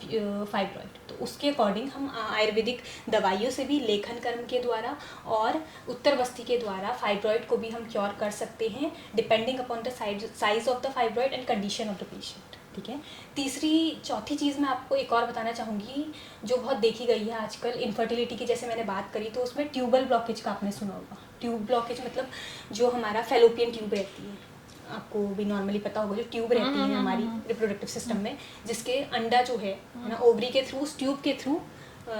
fibroid. तो उसके अकॉर्डिंग हम आयुर्वेदिक दवाइयों से भी, लेखन कर्म के द्वारा और उत्तर बस्ती के द्वारा फाइब्रॉइड को भी हम क्योर कर सकते हैं, depending upon the size of the fibroid and condition of the patient, ठीक है। चौथी चीज़ मैं आपको एक और बताना चाहूँगी जो बहुत देखी गई है आजकल इनफर्टिलिटी की, जैसे मैंने बात करी, तो उसमें ट्यूबल ब्लॉकेज का आपने सुना होगा। ट्यूब ब्लॉकेज मतलब जो हमारा फेलोपियन ट्यूब रहती है, आपको भी नॉर्मली पता होगा, जो ट्यूब रहती है हमारी रिप्रोडक्टिव सिस्टम में, जिसके अंडा जो है ना, ओवरी के थ्रू, उस ट्यूब के थ्रू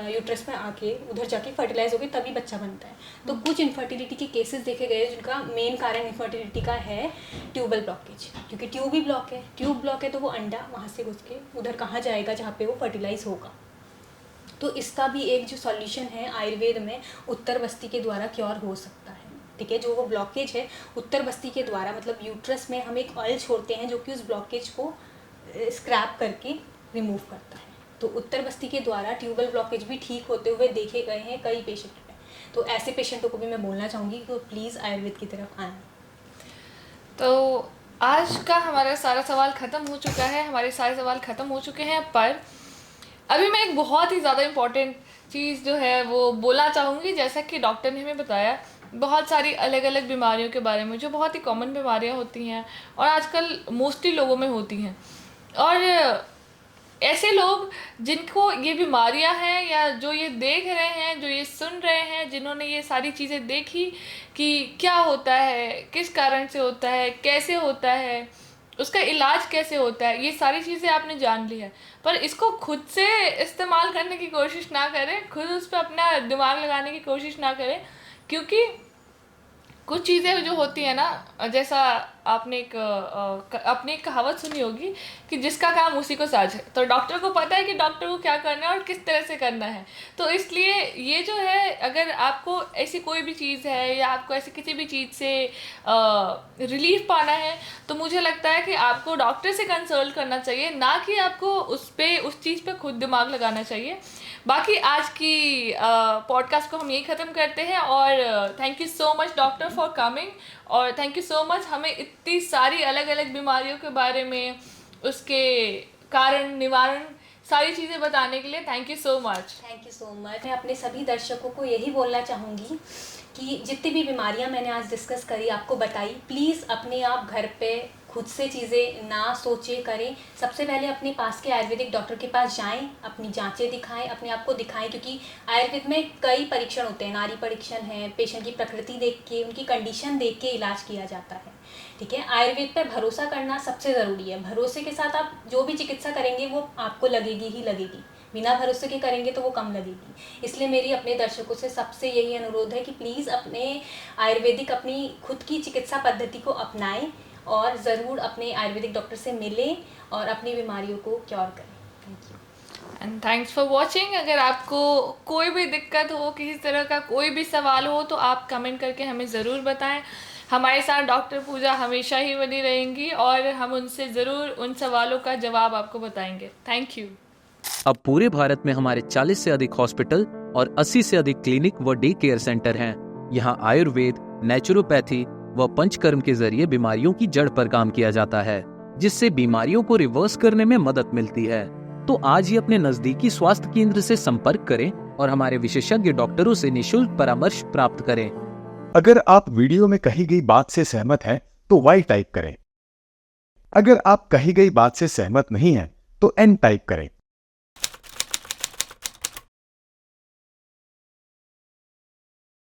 यूट्रस में आके उधर जाके फर्टिलाइज होके तभी बच्चा बनता है। तो कुछ इनफर्टिलिटी के केसेस देखे गए जिनका मेन कारण इनफर्टिलिटी का है ट्यूबल ब्लॉकेज, क्योंकि ट्यूब ही ब्लॉक है, ट्यूब ब्लॉक है तो वो अंडा वहाँ से घुस के उधर कहाँ जाएगा जहाँ पे वो फर्टिलाइज होगा। तो इसका भी एक जो सॉल्यूशन है आयुर्वेद में, उत्तर बस्ती के द्वारा क्योर हो सकता है, ठीक है। जो वो ब्लॉकेज है उत्तर बस्ती के द्वारा, मतलब यूट्रस में हम एक ऑयल छोड़ते हैं जो कि उस ब्लॉकेज को स्क्रैप करके रिमूव करता है। तो उत्तर बस्ती के द्वारा ट्यूबल ब्लॉकेज भी ठीक होते हुए देखे गए हैं कई पेशेंट में। तो ऐसे पेशेंटों को भी मैं बोलना चाहूँगी कि प्लीज़ आयुर्वेद की तरफ आएँ। तो आज का हमारा सारा सवाल ख़त्म हो चुका है, हमारे सारे सवाल ख़त्म हो चुके हैं, पर अभी मैं एक बहुत ही ज़्यादा इम्पॉर्टेंट चीज़ जो है वो बोलना चाहूँगी। जैसा कि डॉक्टर ने हमें बताया बहुत सारी अलग अलग बीमारियों के बारे में, जो बहुत ही कॉमन बीमारियाँ होती हैं और आजकल मोस्टली लोगों में होती हैं, और ऐसे लोग जिनको ये बीमारियां हैं या जो ये देख रहे हैं, जो ये सुन रहे हैं, जिन्होंने ये सारी चीज़ें देखी कि क्या होता है, किस कारण से होता है, कैसे होता है, उसका इलाज कैसे होता है, ये सारी चीज़ें आपने जान ली है, पर इसको खुद से इस्तेमाल करने की कोशिश ना करें, खुद उस पर अपना दिमाग लगाने की कोशिश ना करें, क्योंकि कुछ चीज़ें जो होती है ना, जैसा आपने अपनी एक कहावत सुनी होगी कि जिसका काम उसी को साझ है। तो डॉक्टर को पता है कि डॉक्टर को क्या करना है और किस तरह से करना है। तो इसलिए ये जो है, अगर आपको ऐसी कोई भी चीज़ है या आपको ऐसी किसी भी चीज़ से रिलीफ पाना है, तो मुझे लगता है कि आपको डॉक्टर से कंसल्ट करना चाहिए, ना कि आपको उस चीज़ पे खुद दिमाग लगाना चाहिए। बाकी आज की पॉडकास्ट को हम यही ख़त्म करते हैं, और thank you so much doctor for coming, और थैंक यू सो मच हमें इतनी सारी अलग अलग बीमारियों के बारे में उसके कारण, निवारण, सारी चीज़ें बताने के लिए thank you so much. Thank you so much. मैं अपने सभी दर्शकों को यही बोलना चाहूँगी कि जितनी भी बीमारियां मैंने आज डिस्कस करी, आपको बताई, प्लीज़ अपने आप घर पे खुद से चीज़ें ना सोचे करें। सबसे पहले अपने पास के आयुर्वेदिक डॉक्टर के पास जाएं, अपनी जांचें दिखाएं, अपने आप को दिखाएं, क्योंकि आयुर्वेद में कई परीक्षण होते हैं। नाड़ी परीक्षण है, पेशेंट की प्रकृति देख के, उनकी कंडीशन देख के इलाज किया जाता है। ठीक है, आयुर्वेद पर भरोसा करना सबसे ज़रूरी है। भरोसे के साथ आप जो भी चिकित्सा करेंगे वो आपको लगेगी ही लगेगी, बिना भरोसे के करेंगे तो वो कम लगेगी। इसलिए मेरी अपने दर्शकों से सबसे यही अनुरोध है कि प्लीज़ अपने आयुर्वेदिक, अपनी खुद की चिकित्सा पद्धति को अपनाएं और ज़रूर अपने आयुर्वेदिक डॉक्टर से मिलें और अपनी बीमारियों को क्योर करें। Thank you and thanks for watching. अगर आपको कोई भी दिक्कत हो, किसी तरह का कोई भी सवाल हो, तो आप कमेंट करके हमें ज़रूर बताएं। हमारे साथ डॉक्टर पूजा हमेशा ही बनी रहेंगी और हम उनसे ज़रूर उन सवालों का जवाब आपको बताएंगे। Thank you. अब पूरे भारत में हमारे 40 से अधिक हॉस्पिटल और 80 से अधिक क्लिनिक व डे केयर सेंटर हैं। यहाँ आयुर्वेद, नेचुरोपैथी व पंचकर्म के जरिए बीमारियों की जड़ पर काम किया जाता है, जिससे बीमारियों को रिवर्स करने में मदद मिलती है। तो आज ही अपने नजदीकी स्वास्थ्य केंद्र से संपर्क करें और हमारे विशेषज्ञ डॉक्टरों से निशुल्क परामर्श प्राप्त करें। अगर आप वीडियो में कही गई बात से सहमत हैं तो Y टाइप करें। अगर आप कही गई बात से सहमत नहीं हैं तो N टाइप करें।